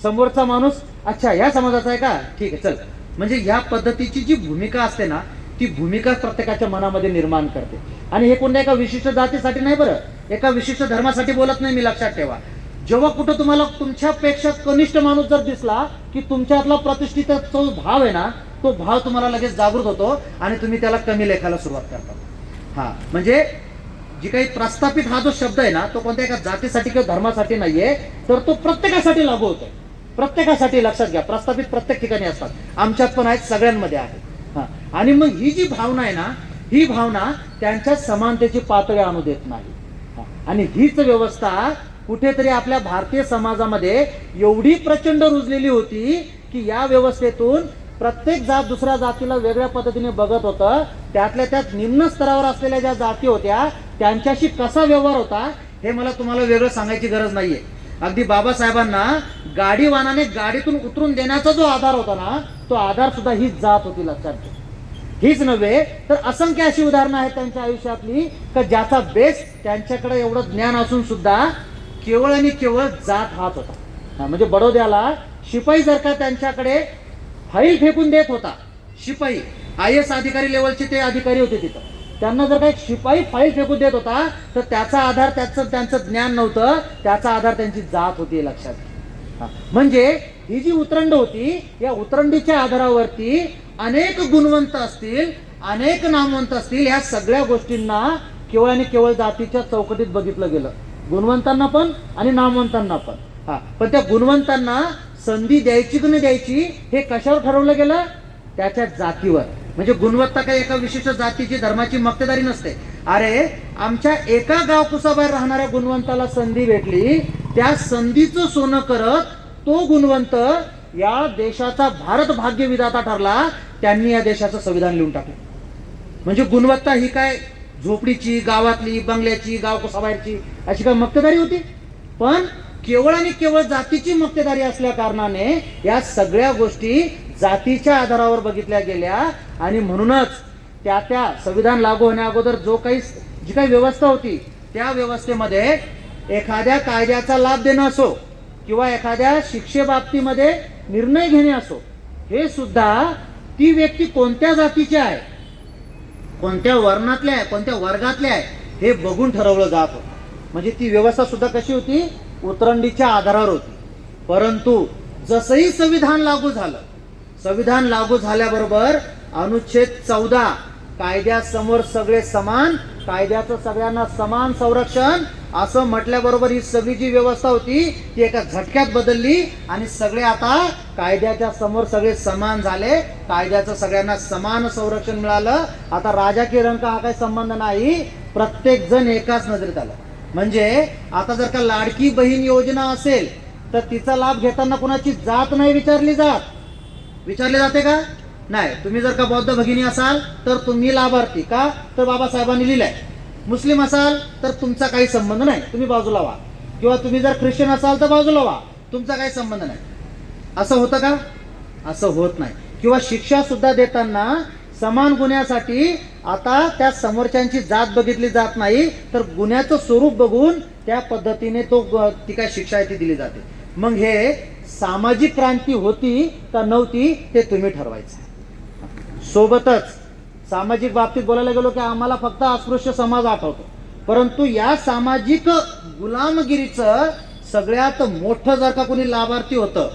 समोरचा माणूस अच्छा या समाजाचा आहे का, ठीक आहे चल. म्हणजे ह्या पद्धतीची जी भूमिका असते ना ती भूमिका प्रत्येकाच्या मनामध्ये निर्माण करते. आणि हे कोणत्या एका विशिष्ट जातीसाठी नाही बरं, एका विशिष्ट धर्मासाठी बोलत नाही मी, लक्षात ठेवा. जेव्हा कुठं तुम्हाला तुमच्यापेक्षा कनिष्ठ माणूस जर दिसला की तुमच्यातला प्रतिष्ठित जो भाव आहे ना तो भाव तुम्हाला लगेच जागृत होतो आणि तुम्ही त्याला कमी लेखायला सुरुवात करता. म्हणजे जी काही प्रस्थापित हा जो शब्द आहे ना तो कोणत्या एका जातीसाठी किंवा धर्मासाठी नाहीये, तर तो प्रत्येकासाठी लागू होतोय. प्रत्येकासाठी. लक्षात घ्या, प्रस्थापित प्रत्येक ठिकाणी असतात, आमच्यात पण आहेत, सगळ्यांमध्ये आहेत. आणि मग ही जी भावना आहे ना ही भावना त्यांच्या समानतेची पातळी आणू देत नाही. आणि हीच व्यवस्था कुठेतरी आपल्या भारतीय समाजामध्ये एवढी प्रचंड रुजलेली होती की या व्यवस्थेतून प्रत्येक जात दुसऱ्या जातीला वेगळ्या पद्धतीने बघत होतं. त्यातल्या त्यात निम्न स्तरावर असलेल्या ज्या जाती होत्या त्यांच्याशी कसा व्यवहार होता हे मला तुम्हाला वेगळं सांगायची गरज नाहीये. अगदी बाबासाहेबांना गाडीवानाने गाडीतून उतरून देण्याचा जो आधार होता ना तो आधार सुद्धा हीच जात होती. लक्षात घ्या. हीच नव्हे तर असंख्य अशी उदाहरणं आहेत त्यांच्या आयुष्यातली का ज्याचा बेस त्यांच्याकडे एवढं ज्ञान असून सुद्धा केवळ आणि केवळ जात हाच होता. म्हणजे बडोद्याला शिपाई जर का त्यांच्याकडे फाईल फेकून देत होता, शिपाई IAS अधिकारी लेवलचे ते अधिकारी होते तिथं, त्यांना जर का एक शिपाई फाईल फेकून देत होता तर त्याचा आधार त्यांचं ज्ञान नव्हतं, त्याचा आधार त्यांची जात होती. लक्षात घ्या. म्हणजे ही जी उतरंड होती या उतरंडीच्या आधारावरती अनेक गुणवंत असतील, अनेक नामवंत असतील, या सगळ्या गोष्टींना केवळ आणि केवळ जातीच्या चौकटीत बघितलं गेलं. गुणवंतांना पण आणि नामवंतांना पण. पण त्या गुणवंतांना संधी द्यायची की नाही द्यायची हे कशावर ठरवलं गेलं, त्याच्या जातीवर. म्हणजे गुणवत्ता काही एका विशिष्ट जातीची धर्माची मक्तेदारी नसते. अरे आमच्या एका गावकुसाबाहेर राहणाऱ्या गुणवंताला संधी भेटली, त्या संधीचं सोनं करत तो गुणवंत या देशाचा भारत भाग्य विधाता ठरला. त्यांनी या देशाचं संविधान लिहून टाकलं. म्हणजे गुणवत्ता ही काय झोपडीची, गावातली, बंगल्याची, गावकुसाबाहेरची अशी काय मक्तेदारी होती, पण केवळ आणि केवळ जातीची मक्तेदारी असल्या कारणाने या सगळ्या गोष्टी जातीच्या आधारावर बघितल्या गेल्या. आणि म्हणूनच त्या संविधान लागू होण्या अगोदर जी काही व्यवस्था होती त्या व्यवस्थेमध्ये एखाद्या कायद्याचा लाभ देणं असो किंवा एखाद्या शिक्षेबाबतीमध्ये निर्णय घेणे असो, हे सुद्धा ती व्यक्ती कोणत्या जातीची आहे, कोणत्या वर्णातल्या आहे, कोणत्या वर्गातल्या आहे हे बघून ठरवलं जात होतं. म्हणजे ती व्यवस्था सुद्धा कशी होती, उतरंडीच्या आधारावर होती. परंतु जसंही संविधान लागू झालं, संविधान लागू झाल्याबरोबर अनुच्छेद 14 कायद्यासमोर सगळे समान कायद्याचं सगळ्यांना समान संरक्षण असं म्हटल्याबरोबर ही सगळी जी व्यवस्था होती ती एका झटक्यात बदलली आणि सगळे आता कायद्याच्या समोर सगळे समान झाले. कायद्याचं सगळ्यांना समान संरक्षण मिळालं. आता राजा की रंग हा काही संबंध नाही, प्रत्येक जण एकाच नजरेत आलं. म्हणजे आता जर का लाडकी बहीण योजना असेल तर तिचा लाभ घेताना कुणाची जात नाही विचारली जाते का? नाही. तुम्ही जर का बौद्ध भगिनी असाल तर तुम्ही लाभार्थी का? तर बाबासाहेबांनी लिहिलंय. मुस्लिम असाल तर तुमचा काही संबंध नाही, तुम्ही बाजूला व्हा. किंवा तुम्ही जर ख्रिश्चन असाल तर बाजूला व्हा, तुमचा काही संबंध नाही. असं होतं का? असं होत नाही. किंवा शिक्षा सुद्धा देताना समान गुन्ह्यासाठी आता त्या समोरच्यांची जात बघितली जात नाही, तर गुन्ह्याचं स्वरूप बघून त्या पद्धतीने ती काय शिक्षा आहे ती दिली जाते. मग हे सामाजिक क्रांती होती का नव्हती ते तुम्ही ठरवायचं. सोबतच सामाजिक बाबतीत बोलायला गेलो की आम्हाला फक्त अस्पृश्य समाज आठवतो, परंतु या सामाजिक गुलामगिरीचं सगळ्यात मोठं जर का कोणी लाभार्थी होतं,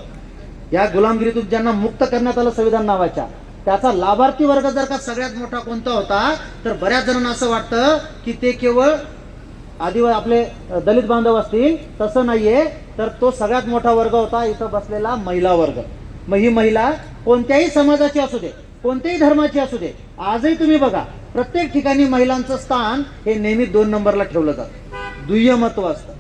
या गुलामगिरीतून ज्यांना मुक्त करण्यात आलं संविधान नावाच्या, त्याचा लाभार्थी वर्ग जर का सगळ्यात मोठा कोणता होता तर बऱ्याच जणांना असं वाटतं की ते केवळ आदिवासी आपले दलित बांधव असतील. तसं नाहीये. तर तो सगळ्यात मोठा वर्ग होता इथं बसलेला महिला वर्ग. मग ही महिला कोणत्याही समाजाची असू दे, कोणत्याही धर्माची असू दे, आजही तुम्ही बघा प्रत्येक ठिकाणी महिलांचं स्थान हे नेहमी 2 नंबरला ठेवलं जातं, दुय्यमत्व असतं.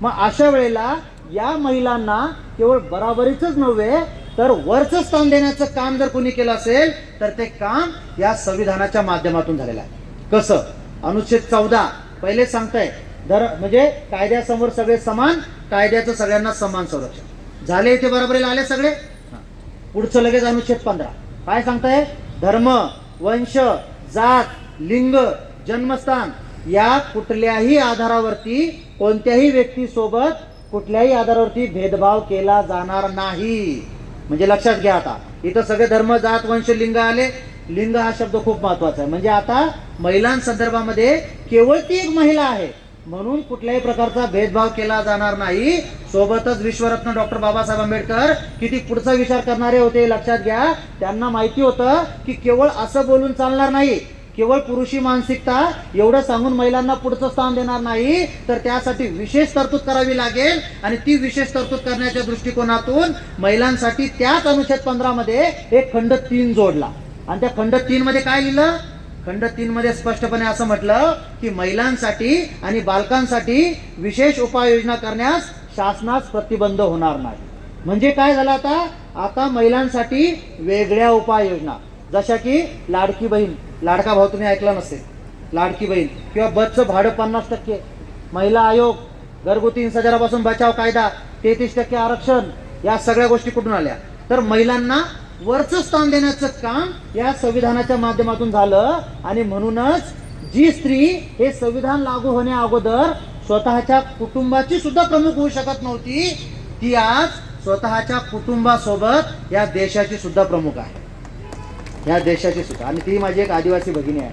मग अशा वेळेला या महिलांना केवळ बराबरीच नव्हे तर वरचं स्थान देण्याचं काम जर कोणी केलं असेल तर ते काम या संविधानाच्या माध्यमातून झालेलं आहे. कसं? अनुच्छेद 14 पहिले सांगताय म्हणजे कायद्यासमोर सगळे समान, कायद्याचं सगळ्यांना समान संरक्षण झाले. इथे बरोबरीला आले सगळे. पुढचं लगेच अनुच्छेद 15 काय सांगताय? धर्म, वंश, जात, लिंग, जन्मस्थान या कुठल्याही आधारावरती कोणत्याही व्यक्तीसोबत कुठल्याही आधारावरती भेदभाव केला जाणार नाही. म्हणजे लक्षात घ्या, आता इथं सगळे धर्म, जात, वंश, लिंग आले. लिंग हा शब्द खूप महत्वाचा आहे. म्हणजे आता महिलांसंदर्भामध्ये केवळ ती एक महिला आहे म्हणून कुठल्याही प्रकारचा भेदभाव केला जाणार नाही. सोबतच विश्वरत्न डॉक्टर बाबासाहेब आंबेडकर किती पुढचा विचार करणारे होते लक्षात घ्या. त्यांना माहिती होतं की केवळ असं बोलून चालणार नाही, केवळ पुरुषी मानसिकता एवढं सांगून महिलांना पुढचं स्थान देणार नाही, तर त्यासाठी विशेष तरतूद करावी लागेल. आणि ती विशेष तरतूद करण्याच्या दृष्टिकोनातून महिलांसाठी त्याच अनुच्छेद 15 मध्ये एक खंड 3 जोडला. आणि त्या खंड 3 मध्ये काय लिहिलं? खंड 3 मध्ये स्पष्टपणे असं म्हटलं की महिलांसाठी आणि बालकांसाठी विशेष उपाययोजना करण्यास शासनास प्रतिबंध होणार नाही. म्हणजे काय झालं? आता महिलांसाठी वेगळ्या उपाययोजना, जशा की लाडकी बहीण, लाडका भाऊ तुम्ही ऐकला नसेल, लाडकी बहीण, किंवा बसचं भाडं 50%, महिला आयोग, घरगुती हिंसाचारापासून बचाव कायदा, 33% आरक्षण, या सगळ्या गोष्टी कुठून आल्या? तर महिलांना वरचं स्थान देण्याचं काम या संविधानाच्या माध्यमातून झालं. आणि म्हणूनच जी स्त्री हे संविधान लागू होण्या अगोदर स्वतःच्या कुटुंबाची सुद्धा प्रमुख होऊ शकत नव्हती, ती आज स्वतःच्या कुटुंबासोबत या देशाची सुद्धा प्रमुख आहे, या देशाची सुद्धा. आणि ती माझी एक आदिवासी भगिनी आहे,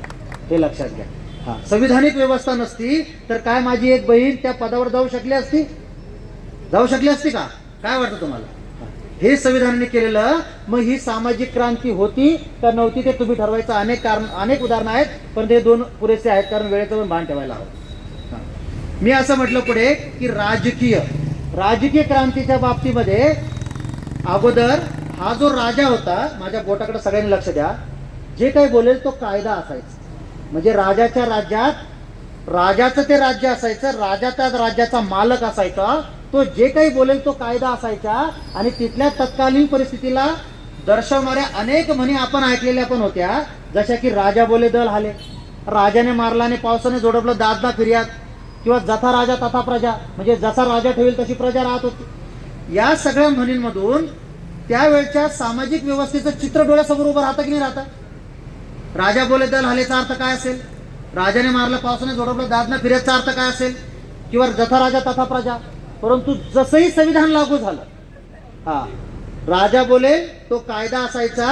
हे लक्षात घ्या. संविधानिक व्यवस्था नसती तर काय माझी एक बहीण त्या पदावर जाऊ शकली असती का? काय वाटतं तुम्हाला? हे संविधानाने केलेलं. मग ही सामाजिक क्रांती होती का नव्हती ते तुम्ही ठरवायचं. अनेक उदाहरणं आहेत, पण ते 2 पुरेसे आहेत कारण वेळेचं पण भान ठेवायला हवं. मी असं म्हटलं पुढे की राजकीय क्रांतीच्या बाबतीमध्ये अगोदर हा जो राजा होता, माझ्या बोटाकडे सगळ्यांनी लक्ष द्या, जे काही बोलेल तो कायदा असायचा. म्हणजे राजाच्या राज्यात राजाचं ते राज्य असायचं, राजा त्या राज्याचा मालक असायचा, तो जे काही बोलेल तो कायदा असायचा. आणि तिथल्या तत्कालीन परिस्थितीला दर्शवणाऱ्या अनेक म्हणी आपण ऐकलेल्या पण होत्या, जशा की राजा बोले दल हाले, राजाने मारला आणि पावसाने जोडपलं दाद ना फिर्याद, किंवा जथा राजा तथा प्रजा, म्हणजे जसा राजा ठेवेल तशी प्रजा राहत होती. या सगळ्या म्हणींमधून त्यावेळच्या सामाजिक व्यवस्थेचं चित्र डोळ्यासमोर उभं राहतं की नाही राहतं? राजा बोले दल हालेचा अर्थ काय असेल? राजाने मारलं पावसाने जोडपलं दाद ना फिर्यादचा अर्थ काय असेल? किंवा जथा राजा तथा प्रजा. परंतु जसंही संविधान लागू झालं, राजा बोले तो कायदा असायचा,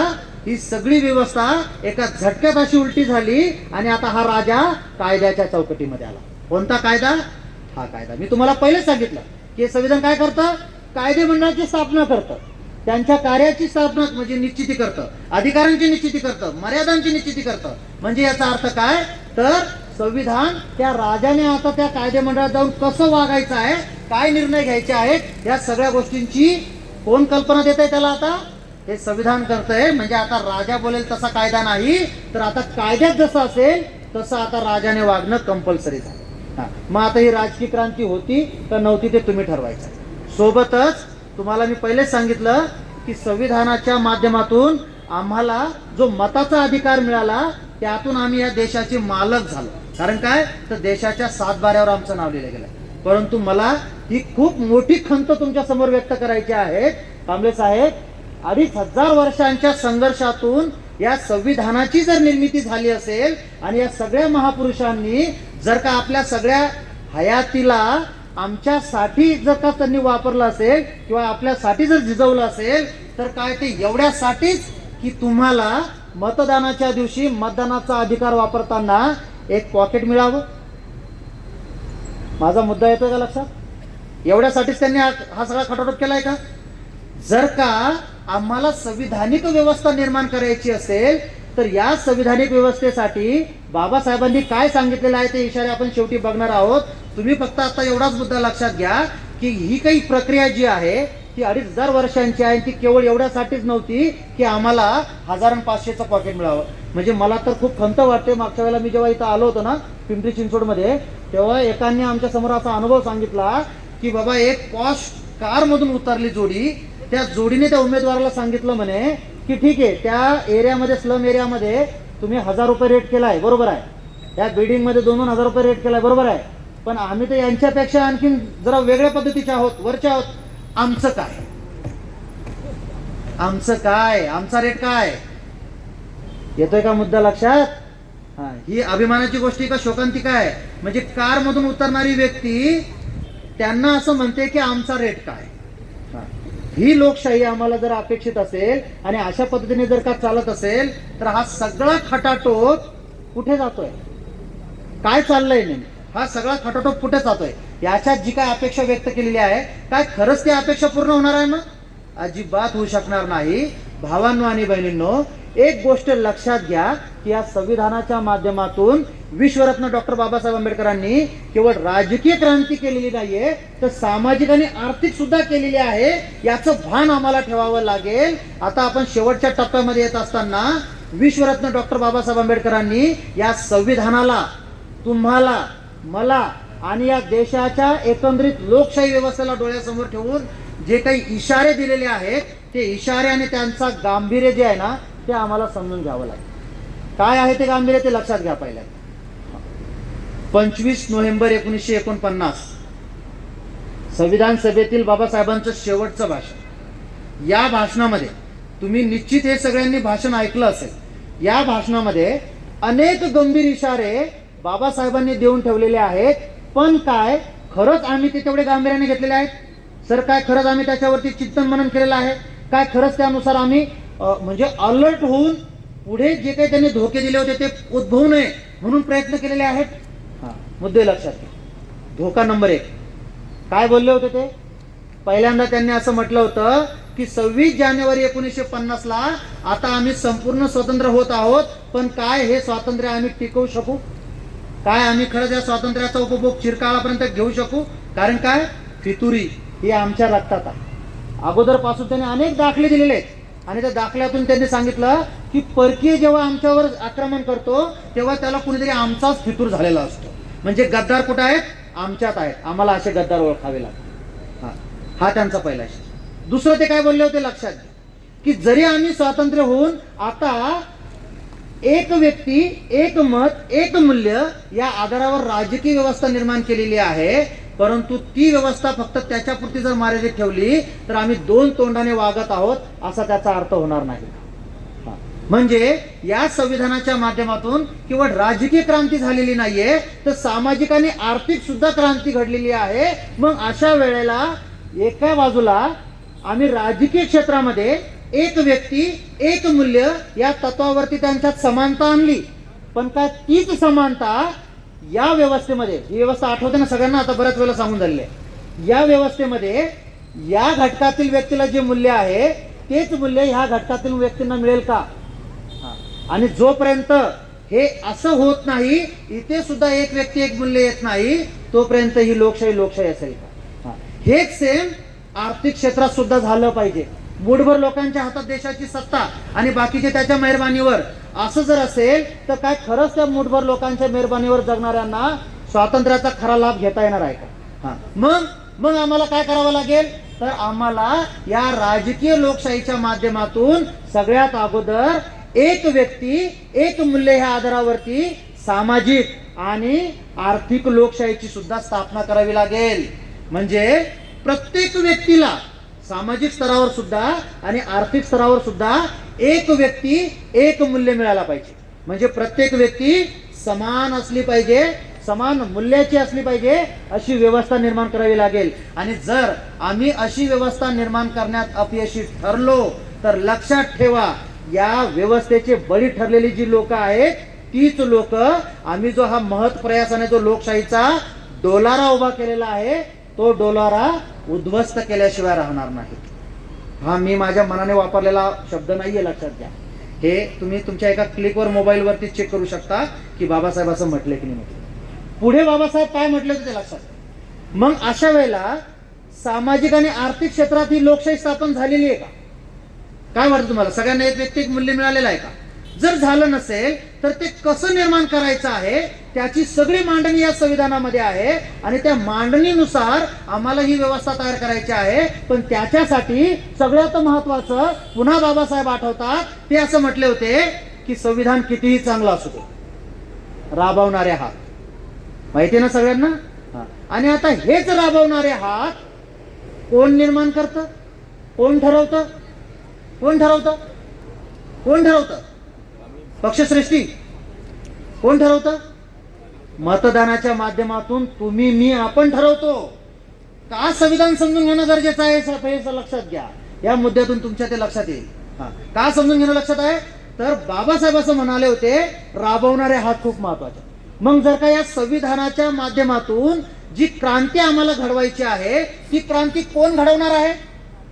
ही सगळी व्यवस्था एका झटक्यात अशी उलटी झाली. आणि आता हा राजा कायद्याच्या चौकटीमध्ये आला. कोणता कायदा? हा कायदा. मी तुम्हाला पहिले सांगितलं की संविधान काय करतं? कायदे मंडळाची स्थापना करतं, त्यांच्या कार्याची स्थापना म्हणजे निश्चिती करतं, अधिकारांची निश्चिती करतं, मर्यादांची निश्चिती करतं. म्हणजे याचा अर्थ काय? तर संविधान त्या राजाने आता त्या कायदेमंडळात जाऊन कसं वागायचं आहे, काय निर्णय घ्यायचे आहेत, या सगळ्या गोष्टींची कोण कल्पना देत आहे त्याला? आता हे संविधान करतंय. म्हणजे आता राजा बोलेल तसा कायदा नाही, तर आता कायद्यात जसं असेल तसं आता राजाने वागणं कंपल्सरी झालं. मग आता ही राजकीय क्रांती होती का नव्हती ते तुम्ही ठरवायचं. सोबतच तुम्हाला मी पहिलेच सांगितलं की संविधानाच्या माध्यमातून आम्हाला जो मताचा अधिकार मिळाला त्यातून आम्ही या देशाचे मालक झालो. कारण काय, तर देशाच्या 7 बाऱ्यावर आमचं नाव लिहिलं गेलं. परंतु मला ही खूप मोठी खंत तुमच्या समोर व्यक्त करायची आहे कांबळे साहेब. 2500 वर्षांच्या संघर्षातून या संविधानाची जर निर्मिती झाली असेल आणि या सगळ्या महापुरुषांनी जर का आपल्या सगळ्या हयातीला आमच्यासाठी जर का त्यांनी वापरलं असेल किंवा आपल्यासाठी जर झिजवलं असेल, तर काय ते एवढ्यासाठीच की तुम्हाला मतदानाच्या दिवशी मतदानाचा अधिकार वापरताना एक पॉकेट मिळावं. माझा मुद्दा येतोय का लक्षात? एवढ्यासाठीच त्यांनी हा सगळा खटाटोप केलाय का? जर का आम्हाला संविधानिक व्यवस्था निर्माण करायची असेल तर या संविधानिक व्यवस्थेसाठी बाबासाहेबांनी काय सांगितलेलं आहे ते इशारे आपण शेवटी बघणार आहोत. तुम्ही फक्त आता एवढाच मुद्दा लक्षात घ्या की ही काही प्रक्रिया जी आहे ती 2500 वर्षांची आहे. ती केवळ एवढ्यासाठीच नव्हती की आम्हाला 1000 आणि 500चं पॉकेट मिळावं. म्हणजे मला तर खूप खंत वाटते. मागच्या वेळेला मी जेव्हा इथं आलो होतो ना पिंपरी चिंचवडमध्ये, तेव्हा एकाने आमच्या समोर असा अनुभव सांगितला की बाबा एक पॉश कारमधून उतरली जोडी, त्या जोडीने त्या उमेदवाराला सांगितलं म्हणे की ठीक आहे, त्या एरियामध्ये स्लम एरियामध्ये तुम्ही 1000 रुपये रेट केलाय, बरोबर आहे, त्या बिल्डिंगमध्ये 2-2 हजार रुपये रेट केलाय, बरोबर आहे, पण आम्ही तर यांच्यापेक्षा आणखीन जरा वेगळ्या पद्धतीचे आहोत, वरचे आहोत. आमचं काय, आमचं काय, आमचा रेट काय? येतोय का मुद्दा लक्षात? ही अभिमानाची गोष्टी का शोकांतिका आहे? म्हणजे कार मधून उतरणारी व्यक्ती त्यांना असं म्हणते की आमचा रेट काय. ही लोकशाही आम्हाला जर अपेक्षित असेल आणि अशा पद्धतीने जर का चालत असेल तर हा सगळा खटाटोप कुठे जातोय, काय चाललंय नाही, हा सगळा खटाटोप कुठे जातोय? याच्यात जी काय अपेक्षा व्यक्त केलेली आहे, काय खरंच ती अपेक्षा पूर्ण होणार आहे? मग अजिबात होऊ शकणार नाही. भावांनो आणि बहिणींनो, एक गोष्ट लक्षात घ्या की या संविधानाच्या माध्यमातून विश्वरत्न डॉक्टर बाबासाहेब आंबेडकरांनी केवळ राजकीय क्रांती केलेली नाहीये, तर सामाजिक आणि आर्थिक सुद्धा केलेली आहे. याचं भान आम्हाला ठेवावं लागेल. आता आपण शेवटच्या टप्प्यामध्ये येत असताना विश्वरत्न डॉक्टर बाबासाहेब आंबेडकरांनी या संविधानाला, तुम्हाला, मला आणि या देशाच्या एकंदरीत लोकशाही व्यवस्थेला डोळ्यासमोर ठेवून जे काही इशारे दिलेले आहेत, ते इशारे आणि त्यांचा गांभीर्य जे आहे ना, ते आम्हाला समजून घ्यावं लागेल. काय आहे ते गांभीर्य ते लक्षात घ्या. पहिल्या 25 नोव्हेंबर 1949 संविधान सभेतील बाबासाहेबांचं शेवटचं भाषण. या भाषणामध्ये तुम्ही निश्चित हे सगळ्यांनी भाषण ऐकलं असेल. या भाषणामध्ये अनेक गंभीर इशारे बाबासाहेबांनी देऊन ठेवलेले आहेत. पण काय खरंच आम्ही ते तेवढे गांभीर्याने घेतलेले आहेत? सर, काय खरंच आम्ही त्याच्यावरती चिंतन मनन केलेलं आहे? काय खरंच त्यानुसार आम्ही म्हणजे अलर्ट होऊन पुढे जे काही त्यांनी धोके दिले होते ते उद्भवू नये म्हणून प्रयत्न केलेले आहेत? मुद्दे लक्षात घ्या. धोका नंबर 1 काय बोलले होते ते? पहिल्यांदा त्यांनी असं म्हटलं होतं की 26 जानेवारी 1950 ला आता आम्ही संपूर्ण स्वतंत्र होत आहोत, पण काय हे स्वातंत्र्य आम्ही टिकवू शकू? काय आम्ही खरंच या स्वातंत्र्याचा उपभोग चिरकाळापर्यंत घेऊ शकू? कारण काय, फितुरी ही आमच्या रक्तात आहे. अगोदरपासून त्यांनी अनेक दाखले दिलेले आहेत आणि त्या दाखल्यातून त्यांनी सांगितलं की परकीय जेव्हा आमच्यावर आक्रमण करतो तेव्हा त्याला कुणीतरी आमचाच फितूर झालेला असतो. म्हणजे गद्दार कुठं आहेत? आमच्यात आहेत. आम्हाला असे गद्दार ओळखावे लागतात. हा त्यांचा पहिला इशारा. दुसरं ते काय बोलले होते लक्षात घ्या की जरी आम्ही स्वातंत्र्य होऊन आता एक व्यक्ती, एक मत, एक मूल्य या आधारावर राजकीय व्यवस्था निर्माण केलेली आहे, परंतु ती व्यवस्था फक्त त्याच्यापुरती जर मर्यादित ठेवली तर आम्ही 2 तोंडाने वागत आहोत असा त्याचा अर्थ होणार नाही. म्हणजे या संविधानाच्या माध्यमातून केवळ राजकीय क्रांती झालेली नाहीये, तर सामाजिक आणि आर्थिक सुद्धा क्रांती घडलेली आहे. मग अशा वेळेला एका बाजूला आम्ही राजकीय क्षेत्रामध्ये एक व्यक्ती, एक मूल्य या तत्वावरती त्यांच्यात समानता आणली, पण काय तीच समानता या व्यवस्थेमध्ये, ही व्यवस्था आठवते ना सगळ्यांना, आता बऱ्याच वेळेला सांगून झालेली आहे, या व्यवस्थेमध्ये या घटकातील व्यक्तीला जे मूल्य आहे तेच मूल्य ह्या घटकातील व्यक्तींना मिळेल का? आणि जोपर्यंत हे असं होत नाही, इथे सुद्धा एक व्यक्ती एक मूल्य येत नाही, तोपर्यंत ही लोकशाही असेल का? हेच सेम आर्थिक क्षेत्रात सुद्धा झालं पाहिजे. मुठभर लोकांच्या हातात देशाची सत्ता आणि बाकीचे त्याच्या मेहरबानीवर, असं जर असेल तर काय खरंच त्या मुठभर लोकांच्या मेहरबानीवर जगणाऱ्यांना स्वातंत्र्याचा खरा लाभ घेता येणार आहे का? मग आम्हाला काय करावं लागेल? तर आम्हाला या राजकीय लोकशाहीच्या माध्यमातून सगळ्यात अगोदर एक व्यक्ती एक मूल्य ह्या आधारावरती सामाजिक आणि आर्थिक लोकशाहीची सुद्धा स्थापना करावी लागेल. म्हणजे प्रत्येक व्यक्तीला सामाजिक स्तरावर सुद्धा आणि आर्थिक स्तरावर सुद्धा एक व्यक्ती एक मूल्य मिळाला पाहिजे. म्हणजे प्रत्येक व्यक्ती समान असली पाहिजे, समान मूल्याची असली पाहिजे, अशी व्यवस्था निर्माण करावी लागेल. आणि जर आम्ही अशी व्यवस्था निर्माण करण्यात अपयशी ठरलो तर लक्षात ठेवा, या व्यवस्थेचे बळी ठरलेली जी लोक आहेत तीच लोक आम्ही जो हा महत् प्रयासाने जो लोकशाहीचा डोलारा उभा केलेला आहे तो डोलारा उद्ध्वस्त केल्याशिवाय राहणार नाही. हा मी माझ्या मनाने वापरलेला शब्द नाहीये, लक्षात घ्या. हे तुम्ही तुमच्या एका क्लिकवर मोबाईलवरती चेक करू शकता की बाबासाहेब असं म्हटले की नाही म्हटले. पुढे बाबासाहेब काय म्हटले ते लक्षात. मग अशा वेळेला सामाजिक आणि आर्थिक क्षेत्रात ही लोकशाही स्थापन झालेली आहे का? काय वाटतं तुम्हाला? सगळ्यांना एक व्यक्ती एक मूल्य मिळालेलं आहे का? जर झालं नसेल तर ते कसं निर्माण करायचं आहे त्याची सगळी मांडणी या संविधानामध्ये आहे. आणि त्या मांडणीनुसार आम्हाला ही व्यवस्था तयार करायची आहे. पण त्याच्यासाठी सगळ्यात महत्वाचं, पुन्हा बाबासाहेब आठवतात, ते असं म्हटले होते की संविधान कितीही चांगलं असू दे, राबवणारे हात. माहिती ना सगळ्यांना? आणि आता हेच राबवणारे हात कोण निर्माण करतं? कोण ठरवतं? कोण ठरवतं? कोण ठरवतं? पक्षश्रेष्ठी. कोण ठरवतं? मतदानाच्या माध्यमातून तुम्ही मी आपण ठरवतो. का संविधान समजून घेणं गरजेचं आहे हे लक्षात घ्या. या मुद्द्यातून तुमच्या ते लक्षात येईल. का समजून घेणं लक्षात आहे? तर बाबासाहेब असं म्हणाले होते, राबवणारे हात खूप महत्वाचे. मग जर का या संविधानाच्या माध्यमातून जी क्रांती आम्हाला घडवायची आहे ती क्रांती कोण घडवणार आहे?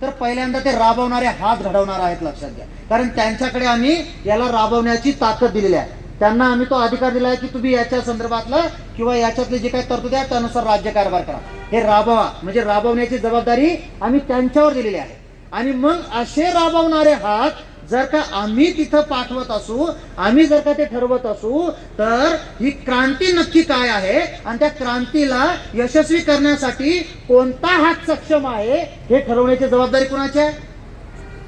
तर पहिल्यांदा ते राबवणारे हात घडवणार आहेत, लक्षात घ्या. कारण त्यांच्याकडे आम्ही याला राबवण्याची ताकद दिलेली आहे. त्यांना आम्ही तो अधिकार दिला आहे की तुम्ही याच्या संदर्भातलं किंवा याच्यातले जे काही तरतुदी आहेत त्यानुसार राज्य कारभार करा. हे राबवा, म्हणजे राबवण्याची जबाबदारी आम्ही त्यांच्यावर दिलेली आहे. आणि मग असे राबवणारे हात जर का आम्ही तिथं पाठवत असू, आम्ही जर का ते ठरवत असू, तर ही क्रांती नक्की काय आहे आणि त्या क्रांतीला यशस्वी करण्यासाठी कोणता हात सक्षम आहे हे ठरवण्याची जबाबदारी कुणाची आहे?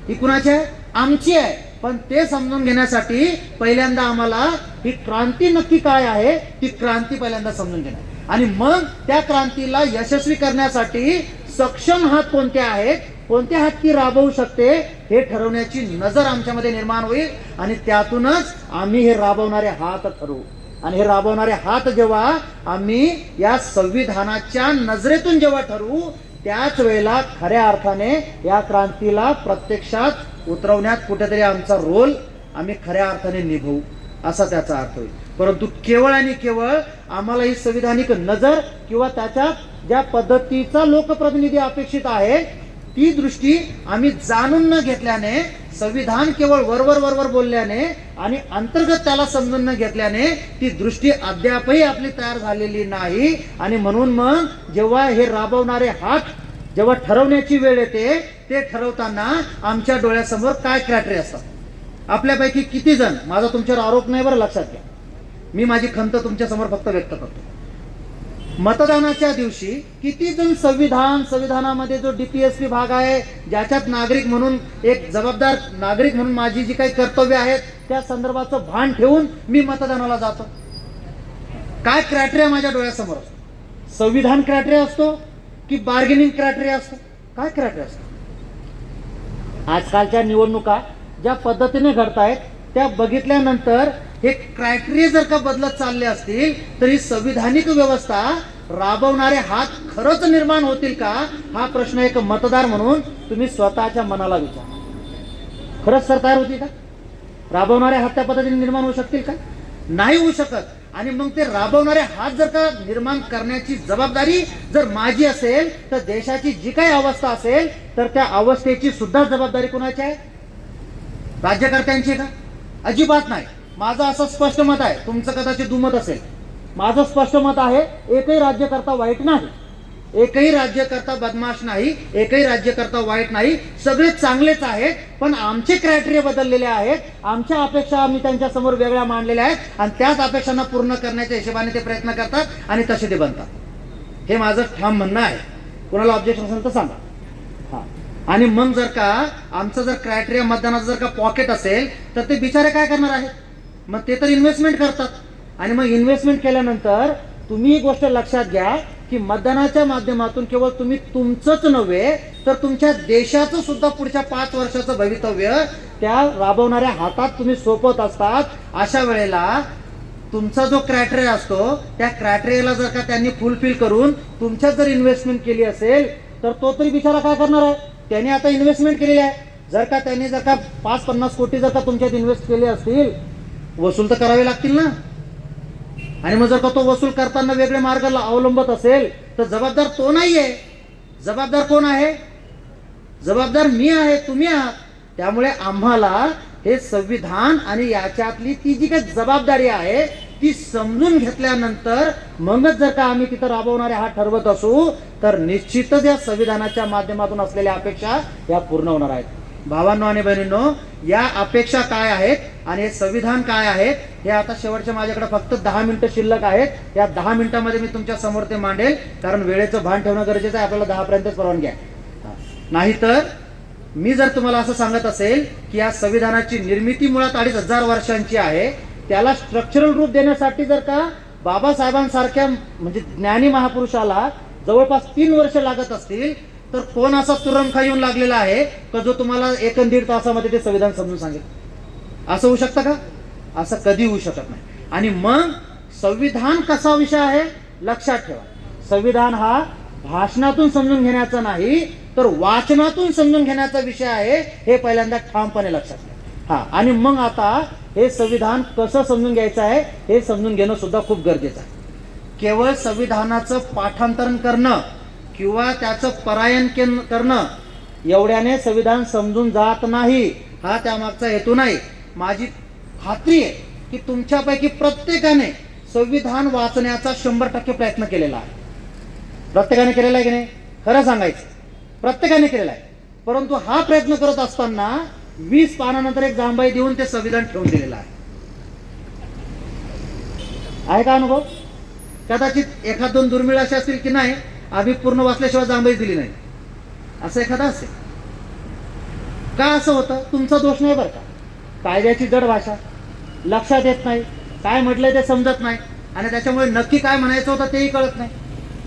ही कुणाची आहे? आमची आहे. पण ते समजून घेण्यासाठी पहिल्यांदा आम्हाला ही क्रांती नक्की काय आहे ती क्रांती पहिल्यांदा समजून घेणार. आणि मग त्या क्रांतीला यशस्वी करण्यासाठी सक्षम हात कोणते आहेत, कोणते हात ती राबवू शकते हे ठरवण्याची नजर आमच्यामध्ये निर्माण होईल. आणि त्यातूनच आम्ही हे राबवणारे हात ठरवू. आणि हे राबवणारे हात जेव्हा आम्ही या संविधानाच्या नजरेतून जेव्हा ठरवू, त्याच वेळेला खऱ्या अर्थाने या क्रांतीला प्रत्यक्षात उतरवण्यात कुठेतरी आमचा रोल आम्ही खऱ्या अर्थाने निभवू, असा त्याचा अर्थ होईल. परंतु केवळ आणि केवळ आम्हाला ही संविधानिक नजर किंवा त्याच्यात ज्या पद्धतीचा लोकप्रतिनिधी अपेक्षित आहे ती दृष्टी आम्ही जाणून न घेतल्याने, संविधान केवळ वरवर बोलल्याने आणि अंतर्गत त्याला समजून न घेतल्याने ती दृष्टी अद्यापही आपली तयार झालेली नाही. आणि म्हणून मग जेव्हा हे राबवणारे हात जेव्हा ठरवण्याची वेळ येते, ते ठरवताना आमच्या डोळ्यासमोर काय क्रायटेरिया असतात? आपल्यापैकी किती जण, माझा तुमच्यावर आरोप नाही बरं, लक्षात घ्या, मी माझी खंत तुमच्या समोर फक्त व्यक्त करतो. मतदानाच्या दिवशी किती जण संविधानामध्ये जो DPSP भाग आहे, ज्याच्यात नागरिक म्हणून, एक जबाबदार नागरिक म्हणून माझी जी काही कर्तव्य आहेत त्या संदर्भाचं भान ठेवून मी मतदानाला जातो? काय क्रायटेरिया माझ्या डोळ्यासमोर असतो? संविधान क्रायटेरिया असतो की बार्गेनिंग क्रायटेरिया असतो? काय क्रायटेरिया असतो? आजकालच्या निवडणुका ज्या पद्धतीने घडतायत त्या बघितल्यानंतर हे क्रायटेरिया जर का बदलत चालले असतील तर ही संविधानिक व्यवस्था राबवणारे हात खरंच निर्माण होतील का, हा प्रश्न एक मतदार म्हणून तुम्ही स्वतःच्या मनाला विचारा. खरंच सर तयार होती का? राबवणारे हात त्या पद्धतीने निर्माण होऊ शकतील का? नाही होऊ शकत. आणि मग ते राबवणारे हात जर का निर्माण करण्याची जबाबदारी जर माझी असेल तर देशाची जी काही अवस्था असेल तर त्या अवस्थेची सुद्धा जबाबदारी कोणाची आहे? राज्यकर्त्यांची का? अजिबात नाही. माझं असं स्पष्ट मत आहे, तुमचं कदाचित दुमत असेल. माझं स्पष्ट मत आहे, एकही राज्यकर्ता वाईट नाही, एकही राज्यकर्ता बदमाश नाही, एकही राज्यकर्ता वाईट नाही, सगळे चांगलेच आहेत. पण आमचे क्रायटेरिया बदललेले आहेत, आमच्या अपेक्षा आम्ही त्यांच्या समोर वेगळ्या मांडलेल्या आहेत आणि त्याच अपेक्षांना पूर्ण करण्याच्या हिशोबाने ते प्रयत्न करतात आणि तसे ते बनतात. हे माझं ठाम म्हणणं आहे. कोणाला ऑब्जेक्शन असेल तर सांगा. हा, आणि मग जर का आमचं जर क्रायटेरिया मतदानाचं जर का पॉकेट असेल तर ते बिचारे काय करणार आहेत, मग ते तर इन्व्हेस्टमेंट करतात. आणि मग इन्व्हेस्टमेंट केल्यानंतर तुम्ही ही गोष्ट लक्षात घ्या की मतदानाच्या माध्यमातून केवळ तुम्ही तुमचंच नव्हे तर तुमच्या देशाचं सुद्धा पुढच्या 5 वर्षाचं भवितव्य त्या राबवणाऱ्या हातात तुम्ही सोपवत असतात. अशा वेळेला तुमचा जो क्रायटेरिया असतो त्या क्रायटेरियाला जर का त्यांनी फुलफिल करून तुमच्यात जर इन्व्हेस्टमेंट केली असेल तर तो तरी बिचारा काय करणार आहे, त्याने आता इन्व्हेस्टमेंट केलेली आहे. जर का त्यांनी जर का 5-50 कोटी जर का तुमच्यात इन्व्हेस्ट केले असतील, वसूल तर करावे लागतील ना. आणि मग जर का तो वसूल करताना वेगळे मार्ग अवलंबत असेल तर जबाबदार तो नाहीये. जबाबदार कोण आहे? जबाबदार मी आहे, तुम्ही आहात. त्यामुळे आम्हाला हे संविधान आणि याच्यातली ती जी काही जबाबदारी आहे ती समजून घेतल्यानंतर मगच जर का आम्ही तिथं राबवणारे हात ठरवत असू तर निश्चितच या संविधानाच्या माध्यमातून असलेल्या अपेक्षा या पूर्ण होणार आहेत. भावांनो आणि बहिणींनो, या अपेक्षा काय आहेत आणि हे संविधान काय आहेत हे आता शेवटचे माझ्याकडे फक्त 10 मिनिटं शिल्लक आहेत. या 10 मिनिटांमध्ये मी तुमच्या समोर ते मांडेल, कारण वेळेचं भान ठेवणं गरजेचं आहे. आपल्याला 10 पर्यंतच परवानगी आहे. नाहीतर मी जर तुम्हाला असं सांगत असेल की या संविधानाची निर्मिती मुळात 2500 वर्षांची आहे, त्याला स्ट्रक्चरल रूप देण्यासाठी जर का बाबासाहेबांसारख्या म्हणजे ज्ञानी महापुरुषाला जवळपास 3 वर्ष लागत असतील तर कोण असा तुरंखा येऊन लागलेला आहे का जो तुम्हाला 1-1.5 तासामध्ये ते संविधान समजून सांगेल? असं होऊ शकतं का? असं कधी होऊ शकत नाही. आणि मग संविधान कसा विषय आहे लक्षात ठेवा. संविधान हा भाषणातून समजून घेण्याचा नाही तर वाचनातून समजून घेण्याचा विषय आहे, हे पहिल्यांदा ठामपणे लक्षात घ्या. हा, आणि मग आता हे संविधान कसं समजून घ्यायचं आहे हे समजून घेणं सुद्धा खूप गरजेचं आहे. केवळ संविधानाचं पाठांतरण करणं किंवा त्याचं परायण करणं एवढ्याने संविधान समजून जात नाही, हा त्यामागचा हेतू नाही. माझी खात्री आहे की तुमच्यापैकी प्रत्येकाने संविधान वाचण्याचा 100% प्रयत्न केलेला आहे. प्रत्येकाने केलेला आहे की नाही? खरं सांगायचं, प्रत्येकाने केलेला आहे. परंतु हा प्रयत्न करत असताना 20 पानानंतर एक जांभई देऊन ते संविधान ठेवून दिलेलं आहे का अनुभव? कदाचित 1-2 दुर्मिळ असे असतील की नाही आम्ही पूर्ण वाचल्याशिवाय जांभई दिली नाही, असं एखादा असेल. का असं होतं? तुमचा दोष नाही बरं का. कायद्याची जड भाषा लक्षात येत नाही, काय म्हटलंय ते समजत नाही आणि त्याच्यामुळे नक्की काय म्हणायचं होतं तेही कळत नाही.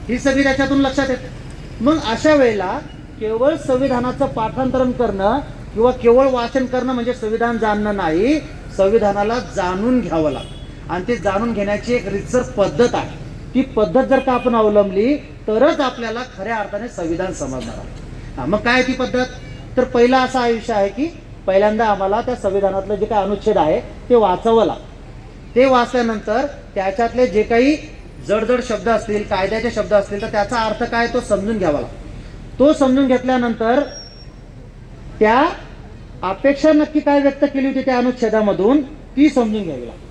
ही सगळी त्याच्यातून लक्षात येते. मग अशा वेळेला केवळ संविधानाचं पाठांतरण करणं किंवा केवळ वाचन करणं म्हणजे संविधान जाणणं नाही, संविधानाला जाणून घ्यावं लागतं. आणि ते जाणून घेण्याची एक रितसर पद्धत आहे. ती पद्धत जर का आपण अवलंबली तरच आपल्याला खऱ्या अर्थाने संविधान समजणार आहे. मग काय ती पद्धत? तर पहिला असा आयुष्य आहे की पहिल्यांदा आम्हाला त्या संविधानातलं जे काही अनुच्छेद आहे ते वाचावं लागतं. ते वाचल्यानंतर त्याच्यातले जे काही जडजड शब्द असतील, कायद्याचे शब्द असतील तर त्याचा अर्थ काय तो समजून घ्यावा लागतो. तो समजून घेतल्यानंतर त्या अपेक्षा नक्की काय व्यक्त केली होती त्या अनुच्छेदामधून ती समजून घ्यावी लागते.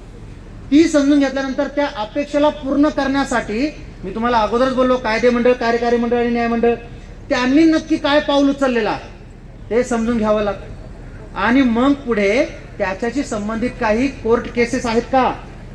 ती समजून घेतल्यानंतर त्या अपेक्षेला पूर्ण करण्यासाठी मी तुम्हाला अगोदरच बोललो, कायदे मंडळ, कार्यकारी मंडळ आणि न्यायमंडळ त्यांनी नक्की काय पाऊल उचललेलं आहे ते समजून घ्यावं लागतं. आणि मग पुढे त्याच्याशी संबंधित काही कोर्ट केसेस आहेत का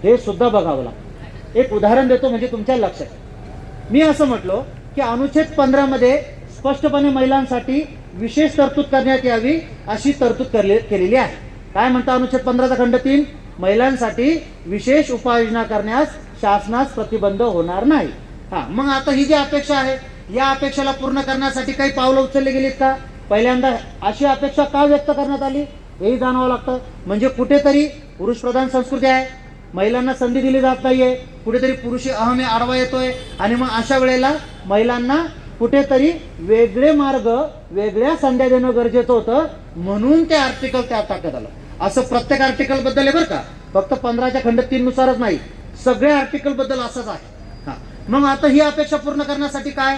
हे सुद्धा बघावं लागतं. एक उदाहरण देतो म्हणजे तुमच्या लक्षात. मी असं म्हटलो की अनुच्छेद 15 मध्ये स्पष्टपणे महिलांसाठी विशेष तरतूद करण्यात यावी अशी तरतूद केलेली आहे. काय म्हणता अनुच्छेद 15चा खंड 3? महिलांसाठी विशेष उपाययोजना करण्यास शासनास प्रतिबंध होणार नाही. हा, मग आता ही जी अपेक्षा आहे या अपेक्षेला पूर्ण करण्यासाठी काही पावलं उचलली गेलीत का? पहिल्यांदा अशी अपेक्षा का व्यक्त करण्यात आली हेही जाणावं लागतं. म्हणजे कुठेतरी पुरुषप्रधान संस्कृती आहे, महिलांना संधी दिली जात नाहीये, कुठेतरी पुरुषी अहम आडवा येतोय आणि मग अशा वेळेला महिलांना कुठेतरी वेगळे मार्ग, वेगळ्या संध्या देणं गरजेचं होतं. म्हणून ते आर्टिकल त्यात टाकण्यात आलं. असं प्रत्येक आर्टिकल बद्दल आहे बरं का, फक्त 15च्या खंड 3 नुसारच नाही, सगळ्या आर्टिकल बद्दल असंच आहे. हा, मग आता ही अपेक्षा पूर्ण करण्यासाठी काय?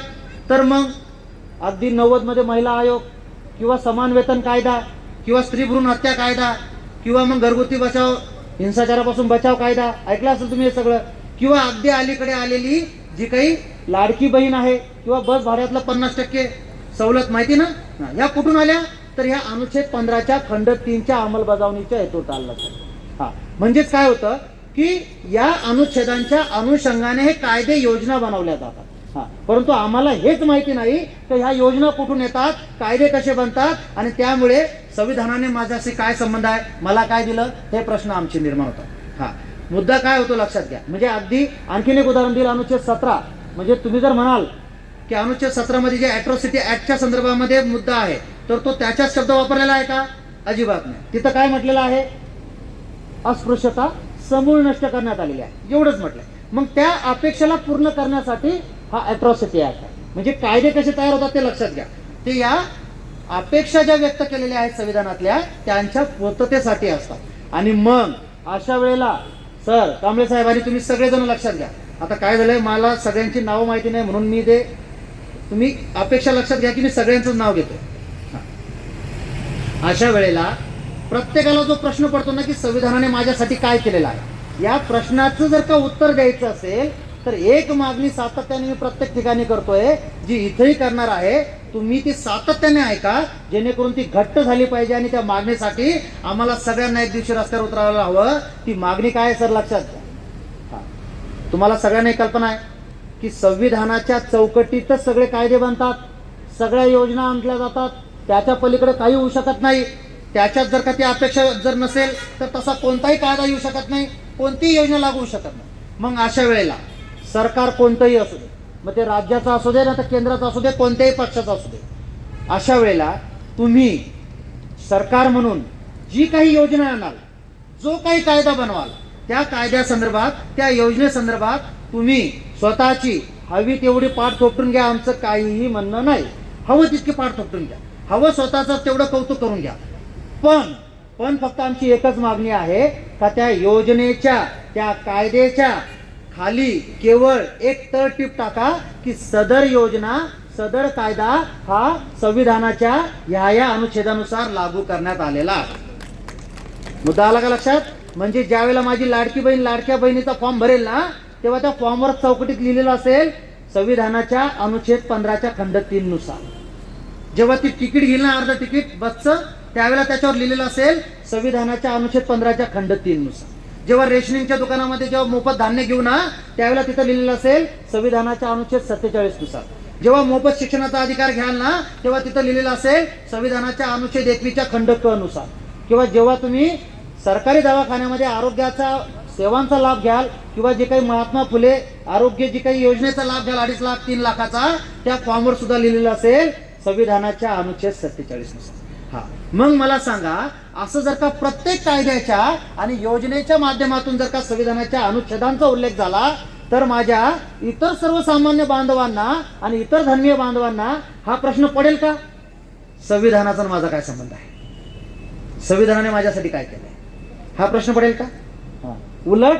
तर मग अगदी 90 मध्ये महिला आयोग किंवा समान वेतन कायदा किंवा स्त्री भ्रूण हत्या कायदा किंवा मग घरगुती बचाव हिंसाचारापासून बचाव कायदा ऐकला असेल तुम्ही हे सगळं, किंवा अगदी अलीकडे आलेली जी काही लाडकी बहीण आहे किंवा बस भाड्यातलं 50% सवलत माहिती ना, ह्या कुठून आल्या? तर ह्या अनुच्छेद 15च्या खंड 3च्या अंमलबजावणीच्या हेतू चालला. हा म्हणजेच काय होतं की या अनुच्छेदांच्या अनुषंगाने हे कायदे योजना बनवल्या जातात. हा परंतु आम्हाला हेच माहिती नाही की ह्या योजना कुठून येतात, कायदे कसे बनतात आणि त्यामुळे संविधानाने माझ्याशी काय संबंध आहे, मला काय दिलं, हे प्रश्न आमचे निर्माण होतात. हा मुद्दा काय होतो लक्षात घ्या. म्हणजे अगदी आणखीन एक उदाहरण दिलं, अनुच्छेद 17. म्हणजे तुम्ही जर म्हणाल की अनुच्छेद 17 मध्ये जे अॅट्रॉसिटी ऍक्टच्या संदर्भामध्ये मुद्दा आहे तर तो त्याचाच शब्द वापरलेला आहे का? अजिबात नाही. तिथं काय म्हटलेलं आहे? अस्पृश्यता समूळ नष्ट करण्यात आलेली आहे, एवढंच म्हटलंय. मग त्या अपेक्षेला पूर्ण करण्यासाठी हा अॅट्रॉसिटी ऍक्ट आहे. म्हणजे कायदे कसे तयार होतात ते लक्षात घ्या. ते या अपेक्षा ज्या व्यक्त केलेल्या आहेत संविधानातल्या त्यांच्या पूर्ततेसाठी असतात. आणि मग अशा वेळेला सर कांबळे साहेबांनी तुम्ही सगळेजण लक्षात घ्या. आता काय झालंय, मला सगळ्यांची नावं माहिती नाही म्हणून मी ते तुम्ही अपेक्षा लक्षात घ्या की मी सगळ्यांचंच नाव घेतो. अशा वेळेला प्रत्येकाला जो प्रश्न पडतो ना की संविधानाने माझ्यासाठी काय केलेलं आहे, या प्रश्नाचं जर का उत्तर द्यायचं असेल तर एक मागणी सातत्याने मी प्रत्येक ठिकाणी करतोय, जी इथेही करणार आहे. तुम्ही ती सातत्याने ऐका, जेणेकरून ती घट्ट झाली पाहिजे. आणि त्या मागणीसाठी आम्हाला सगळ्यांना एक दिवशी रस्त्यावर उतरायला हवं. ती मागणी काय आहे सर लक्षात घ्या. तुम्हाला सगळ्यांना कल्पना आहे की संविधानाच्या चौकटीतच सगळे कायदे बनतात, सगळ्या योजना आणल्या जातात, त्याच्या पलीकडे काही होऊ शकत नाही. त्याच्यात जर का ती अपेक्षा जर नसेल तर तसा कोणताही कायदा येऊ शकत नाही, कोणतीही योजना लागू होऊ शकत नाही. मग अशा वेळेला सरकार कोणतंही असू दे, मग ते राज्याचं असू दे ना तर केंद्राचं असू दे, कोणत्याही पक्षाचं असू दे, अशा वेळेला तुम्ही सरकार म्हणून जी काही योजना आणाल, जो काही कायदा बनवाल, त्या कायद्यासंदर्भात, त्या योजनेसंदर्भात तुम्ही स्वतःची हवी तेवढी पाठ थोपटून घ्या. आमचं काहीही म्हणणं नाही, हवं तितकी पाठ थोपटून घ्या, हवं स्वतःचं तेवढं कौतुक करून घ्या. पण फक्त आमची एकच मागणी आहे का त्या योजनेच्या, त्या कायद्याच्या खाली केवळ एक तळटीप टाका की सदर योजना, सदर कायदा हा संविधानाच्या या अनुच्छेदानुसार लागू करण्यात आलेला आहे. मुद्दा आला का लक्षात? म्हणजे ज्या वेळेला माझी लाडकी बहीण लाडक्या बहिणीचा फॉर्म भरेल ना, तेव्हा त्या फॉर्मवर चौकटीत लिहिलेलं असेल संविधानाच्या अनुच्छेद 15च्या खंड 3 नुसार. जेव्हा ती तिकीट घेईल ना, अर्ध तिकीट बसचं, त्यावेळेला त्याच्यावर लिहिलेलं असेल संविधानाच्या अनुच्छेद 15च्या खंड 3 नुसार. जेव्हा रेशनिंगच्या दुकानामध्ये जेव्हा मोफत धान्य घेऊ ना, त्यावेळेला तिथं लिहिलेलं असेल संविधानाच्या अनुच्छेद 47 नुसार. जेव्हा मोफत शिक्षणाचा अधिकार घ्याल ना, तेव्हा तिथं लिहिलेलं असेल संविधानाच्या अनुच्छेद 21च्या खंड क नुसार. किंवा जेव्हा तुम्ही सरकारी दवाखान्यामध्ये आरोग्याचा सेवांचा लाभ घ्याल किंवा जे काही महात्मा फुले आरोग्य जी काही योजनेचा लाभ घ्याल 2.5 लाख 3 लाखाचा, त्या फॉर्मवर सुद्धा लिहिलेलं असेल संविधानाच्या अनुच्छेद 47 नुसार. हा मग मला सांगा, असं जर का प्रत्येक कायद्याच्या आणि योजनेच्या माध्यमातून जर का संविधानाच्या अनुच्छेदांचा उल्लेख झाला तर माझ्या इतर सर्वसामान्य बांधवांना आणि इतर धर्मीय बांधवांना हा प्रश्न पडेल का? संविधानाचा माझा काय संबंध आहे, संविधानाने माझ्यासाठी काय केलंय, हा प्रश्न पडेल का? उलट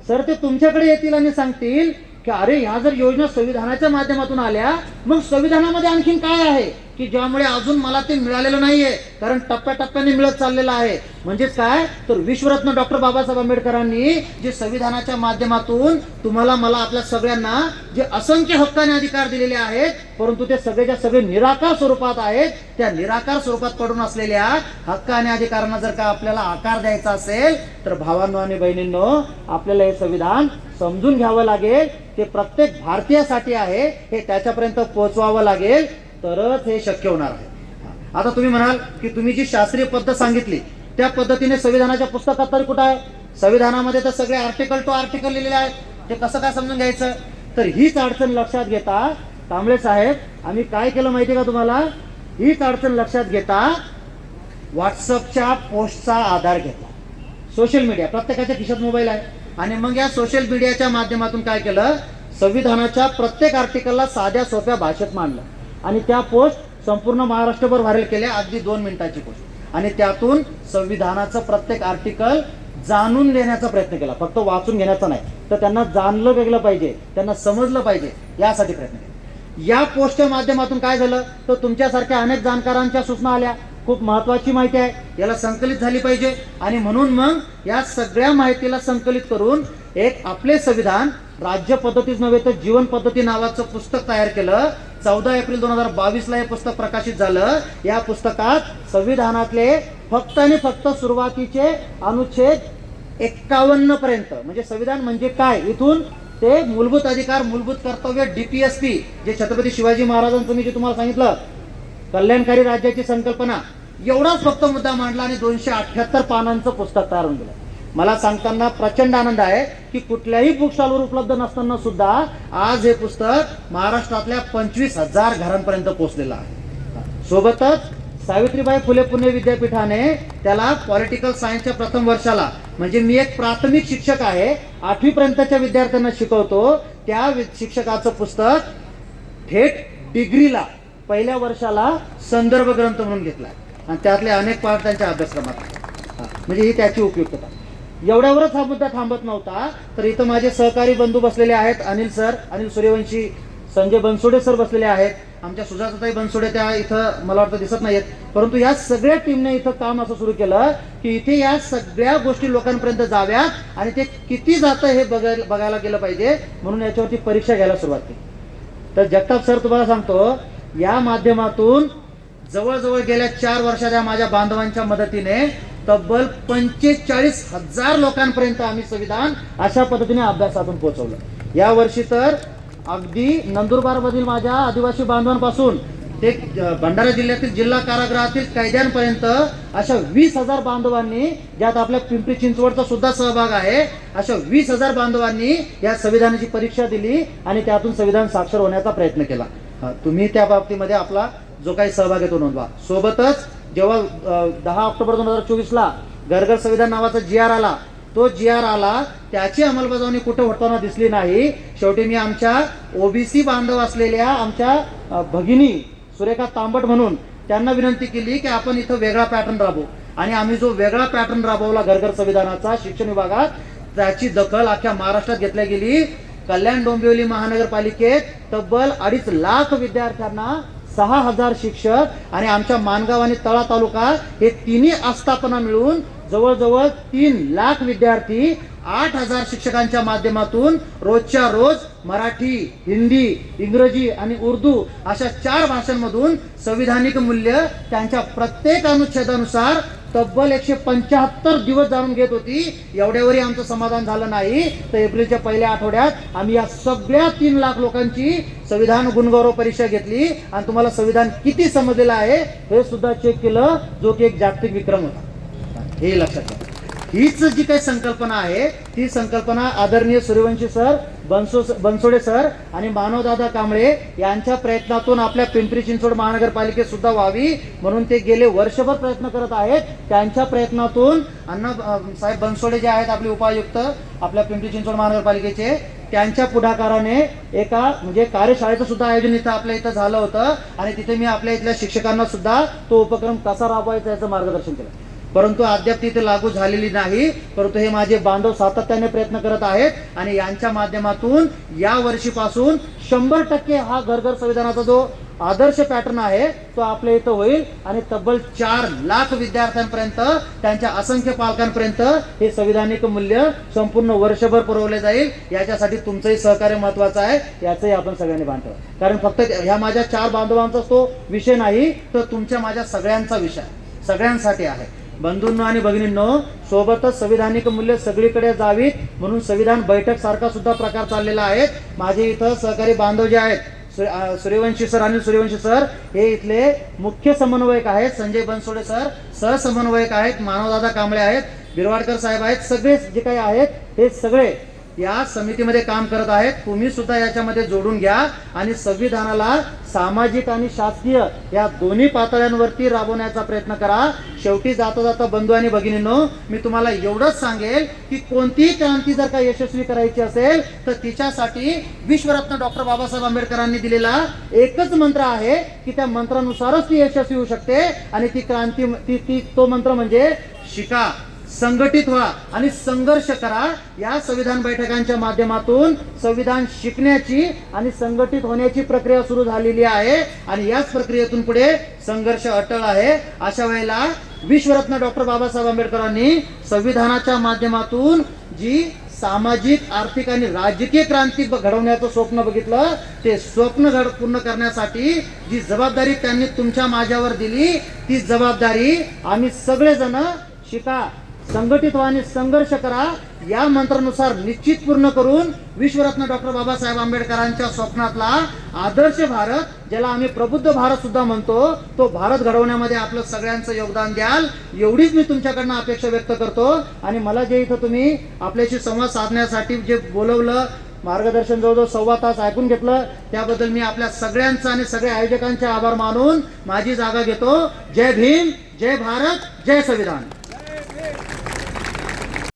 सर ते तुमच्याकडे येतील आणि सांगतील की अरे ह्या जर योजना संविधानाच्या माध्यमातून आल्या, मग संविधानामध्ये आणखीन काय आहे की ज्यामुळे अजून मला ते मिळालेलं नाहीये, कारण टप्प्याटप्प्याने मिळत चाललेलं आहे. म्हणजेच काय तर विश्वरत्न डॉक्टर बाबासाहेब आंबेडकरांनी जे संविधानाच्या माध्यमातून तुम्हाला मला आपल्या सगळ्यांना जे असंख्य हक्काने अधिकार दिलेले आहेत, परंतु ते सगळेच्या सगळे निराकार स्वरूपात आहेत. त्या निराकार स्वरूपात पडून असलेल्या हक्क आणि अधिकारांना जर का आपल्याला आकार द्यायचा असेल तर भावांनो आणि बहिणींनो, आपल्याला हे संविधान समजून घ्यावं लागेल. ते प्रत्येक भारतीयासाठी आहे, हे त्याच्यापर्यंत पोहोचवावं लागेल, तरच हे शक्य होणार आहे. आता तुम्ही म्हणाल की तुम्ही जी शास्त्रीय पद्धत सांगितली त्या पद्धतीने संविधानाच्या पुस्तकात तरी कुठं आहे? संविधानामध्ये तर सगळे आर्टिकल टू आर्टिकल लिहिलेले आहेत, ते कसं काय समजून घ्यायचं? तर हीच अडचण लक्षात घेता कांबळे साहेब आम्ही काय केलं माहिती का तुम्हाला? हीच अडचण लक्षात घेता व्हॉट्सअपच्या पोस्टचा आधार घेतला. सोशल मीडिया, प्रत्येकाच्या खिशात मोबाईल आहे, आणि मग या सोशल मीडियाच्या माध्यमातून काय केलं, संविधानाच्या प्रत्येक आर्टिकलला साध्या सोप्या भाषेत मांडलं आणि त्या पोस्ट संपूर्ण महाराष्ट्रभर व्हायरल केल्या. अगदी 2 मिनिटाची पोस्ट, आणि त्यातून संविधानाचं प्रत्येक आर्टिकल जाणून घेण्याचा प्रयत्न केला. फक्त वाचून घेण्याचा नाही, तर त्यांना जाणलं गेलं पाहिजे, त्यांना समजलं पाहिजे, यासाठी प्रयत्न केला. या पोस्टच्या माध्यमातून काय झालं तर तुमच्यासारख्या अनेक जाणकारांच्या सूचना आल्या खूप महत्त्वाची माहिती आहे, याला संकलित झाली पाहिजे. आणि म्हणून मग या सगळ्या माहितीला संकलित करून एक आपले संविधान राज्य पद्धतीच नव्हे तर जीवन पद्धती नावाचं पुस्तक तयार केलं. 14 एप्रिल 2022ला हे पुस्तक प्रकाशित झालं. या पुस्तकात संविधानातले फक्त आणि फक्त सुरुवातीचे अनुच्छेद 51 पर्यंत, म्हणजे संविधान म्हणजे काय इथून ते मूलभूत अधिकार, मूलभूत कर्तव्य, DPSP जे छत्रपती शिवाजी महाराजांचं मी जे तुम्हाला सांगितलं कल्याणकारी राज्याची संकल्पना, एवढाच फक्त मुद्दा मांडला आणि 278 पानांचं पुस्तक तयार होऊन गेलं. मला सांगताना प्रचंड आनंद आहे की कुठल्याही बुक स्टॉलवर उपलब्ध नसताना सुद्धा आज हे पुस्तक महाराष्ट्रातल्या 25,000 घरांपर्यंत पोहोचलेलं आहे. सोबतच सावित्रीबाई फुले पुणे विद्यापीठाने त्याला पॉलिटिकल सायन्सच्या प्रथम वर्षाला, म्हणजे मी एक प्राथमिक शिक्षक आहे, 8वी पर्यंतच्या विद्यार्थ्यांना शिकवतो, त्या शिक्षकाचं पुस्तक थेट डिग्रीला पहिल्या वर्षाला संदर्भ ग्रंथ म्हणून घेतलाय आणि त्यातले अनेक पाठ त्यांच्या अभ्यासक्रमात आहेत. म्हणजे ही त्याची उपयुक्तता. एवढ्यावरच हा मुद्दा थांबत नव्हता, तर इथं माझे सहकारी बंधू बसलेले आहेत. अनिल सर, अनिल सूर्यवंशी, संजय बनसोडे सर बसलेले आहेत. आमच्या सुजाताताई बनसोडे त्या इथं मला वाटतं दिसत नाहीत, परंतु या सगळ्या टीमने इथं काम असं सुरू केलं की इथे या सगळ्या गोष्टी लोकांपर्यंत जाव्यात आणि ते किती जातं हे बघायला गेलं पाहिजे, म्हणून याच्यावरती परीक्षा घ्यायला सुरुवात केली. तर जगताप सर तुम्हाला सांगतो, या माध्यमातून जवळजवळ गेल्या 4 वर्षात या माझ्या बांधवांच्या मदतीने तब्बल 45,000 लोकांपर्यंत आम्ही संविधान अशा पद्धतीने अभ्यासातून पोहोचवलं. या वर्षी तर अगदी नंदुरबार मधील माझ्या आदिवासी बांधवांपासून ते भंडारा जिल्ह्यातील जिल्हा कारागृहातील कैद्यांपर्यंत अशा 20,000 बांधवांनी, ज्यात आपल्या पिंपरी चिंचवडचा सुद्धा सहभाग आहे, अशा 20,000 बांधवांनी या संविधानाची परीक्षा दिली आणि त्यातून संविधान साक्षर होण्याचा प्रयत्न केला. तुम्ही त्या बाबतीमध्ये आपला जो काही सहभाग आहे तो नोंदवा. सोबतच जेव्हा 10 ऑक्टोबर 2024ला घर संविधान नावाचा GR आला, तो GR आला, त्याची अंमलबजावणी कुठे होताना दिसली नाही. शेवटी मी आमच्या OBC बांधव असलेल्या आमच्या भगिनी सुरेखा तांबट म्हणून त्यांना विनंती केली की आपण इथं वेगळा पॅटर्न राबवू. आणि आम्ही जो वेगळा पॅटर्न राबवला घर संविधानाचा शिक्षण विभागात, त्याची दखल अख्ख्या महाराष्ट्रात घेतली गेली. कल्याण डोंबिवली महानगरपालिकेत तब्बल 2.5 लाख विद्यार्थ्यांना 6,000 शिक्षक आणि आमच्या माणगाव आणि तळा तालुका हे तिन्ही आस्थापना मिळून जवळजवळ 3 लाख विद्यार्थी 8,000 शिक्षकांच्या माध्यमातून रोजच्या रोज मराठी, हिंदी, इंग्रजी आणि उर्दू अशा 4 भाषांमधून संविधानिक मूल्य त्यांच्या प्रत्येक अनुच्छेदानुसार तब्बल 175 दिवस जाणून घेत होती. एवढ्यावरही आमचं समाधान झालं नाही, तर एप्रिलच्या पहिल्या आठवड्यात आम्ही या सगळ्या 3 लाख लोकांची संविधान गुणगौरव परीक्षा घेतली आणि तुम्हाला संविधान किती समजलेलं आहे हे सुद्धा चेक केलं, जो की एक जागतिक विक्रम होता. हे लक्षात घ्या. हीच जी काही संकल्पना आहे ती संकल्पना आदरणीय सूर्यवंशी सर, बनसोडे सर आणि मानवदादा कांबळे यांच्या प्रयत्नातून आपल्या पिंपरी चिंचवड महानगरपालिकेत सुद्धा व्हावी म्हणून ते गेले वर्षभर प्रयत्न करत आहेत. त्यांच्या प्रयत्नातून अण्णा साहेब बनसोडे जे आहेत आपले उपायुक्त आपल्या पिंपरी चिंचवड महानगरपालिकेचे, त्यांच्या पुढाकाराने एका म्हणजे कार्यशाळेचं सुद्धा आयोजन इथं आपल्या इथं झालं होतं आणि तिथे मी आपल्या इथल्या शिक्षकांना सुद्धा तो उपक्रम कसा राबवायचा याचं मार्गदर्शन केलं. परंतु अद्याप तिथे लागू झालेली नाही. परंतु हे माझे बांधव सातत्याने प्रयत्न करत आहेत आणि यांच्या माध्यमातून या वर्षीपासून 100% हा घर संविधानाचा जो आदर्श पॅटर्न आहे तो आपल्या इथं होईल आणि तब्बल 4 लाख विद्यार्थ्यांपर्यंत, त्यांच्या असंख्य पालकांपर्यंत हे संविधानिक मूल्य संपूर्ण वर्षभर पुरवले जाईल. याच्यासाठी तुमचंही सहकार्य महत्वाचं आहे, याचंही आपण सगळ्यांनी भान ठेवा. कारण फक्त ह्या माझ्या 4 बांधवांचाच तो विषय नाही, तर तुमच्या माझ्या सगळ्यांचा विषय सगळ्यांसाठी आहे. बंधूंनो आणि भगिनींनो, सोबतच संविधानिक मूल्य सगळीकडे जावीत म्हणून संविधान बैठक सारखा सुद्धा प्रकार चाललेला आहे. माझे इथं सहकारी बांधव जे आहेत, सूर्यवंशी सर आणि सूर्यवंशी सर हे इथले मुख्य समन्वयक आहेत, संजय बनसोडे सर सहसमन्वयक आहेत, मानवदादा कांबळे आहेत, बिरवाडकर साहेब आहेत, सगळे जे काही आहेत हे सगळे या समितीमध्ये काम करत आहेत. तुम्ही सुद्धा याच्यामध्ये जोडून घ्या आणि संविधानाला सामाजिक आणि शासकीय या दोन्ही पातळ्यांवरती राबवण्याचा प्रयत्न करा. शेवटी जाता जाता बंधू आणि भगिनींनो, मी तुम्हाला एवढंच सांगेल की कोणतीही क्रांती जर का यशस्वी करायची असेल तर तिच्यासाठी विश्वरत्न डॉक्टर बाबासाहेब आंबेडकरांनी दिलेला एकच मंत्र आहे की त्या मंत्रानुसारच ती यशस्वी होऊ शकते. आणि ती क्रांती तो मंत्र म्हणजे शिका, संघटित व्हा आणि संघर्ष करा. या संविधान बैठकांच्या माध्यमातून संविधान शिकण्याची आणि संघटित होण्याची प्रक्रिया सुरू झालेली आहे आणि याच प्रक्रियेतून पुढे संघर्ष अटळ आहे. अशा वेळेला विश्वरत्न डॉक्टर बाबासाहेब आंबेडकरांनी संविधानाच्या माध्यमातून जी सामाजिक, आर्थिक आणि राजकीय क्रांती घडवण्याचं स्वप्न बघितलं, ते स्वप्न पूर्ण करण्यासाठी जी जबाबदारी त्यांनी तुमच्या माझ्यावर दिली, ती जबाबदारी आम्ही सगळेजण शिका, संघटित व्हा आणि संघर्ष करा या मंत्रानुसार निश्चित पूर्ण करून विश्वरत्न डॉक्टर बाबासाहेब आंबेडकरांच्या स्वप्नातला आदर्श भारत, ज्याला आम्ही प्रबुद्ध भारत सुद्धा म्हणतो, तो भारत घडवण्यामध्ये आपलं सगळ्यांचं योगदान द्याल एवढीच मी तुमच्याकडनं अपेक्षा व्यक्त करतो. आणि मला जे इथं तुम्ही आपल्याशी संवाद साधण्यासाठी जे बोलवलं, मार्गदर्शन जवळजवळ 1.25 तास ऐकून घेतलं, त्याबद्दल मी आपल्या सगळ्यांचं आणि सगळ्या आयोजकांचे आभार मानून माझी जागा घेतो. जय भीम, जय भारत, जय संविधान.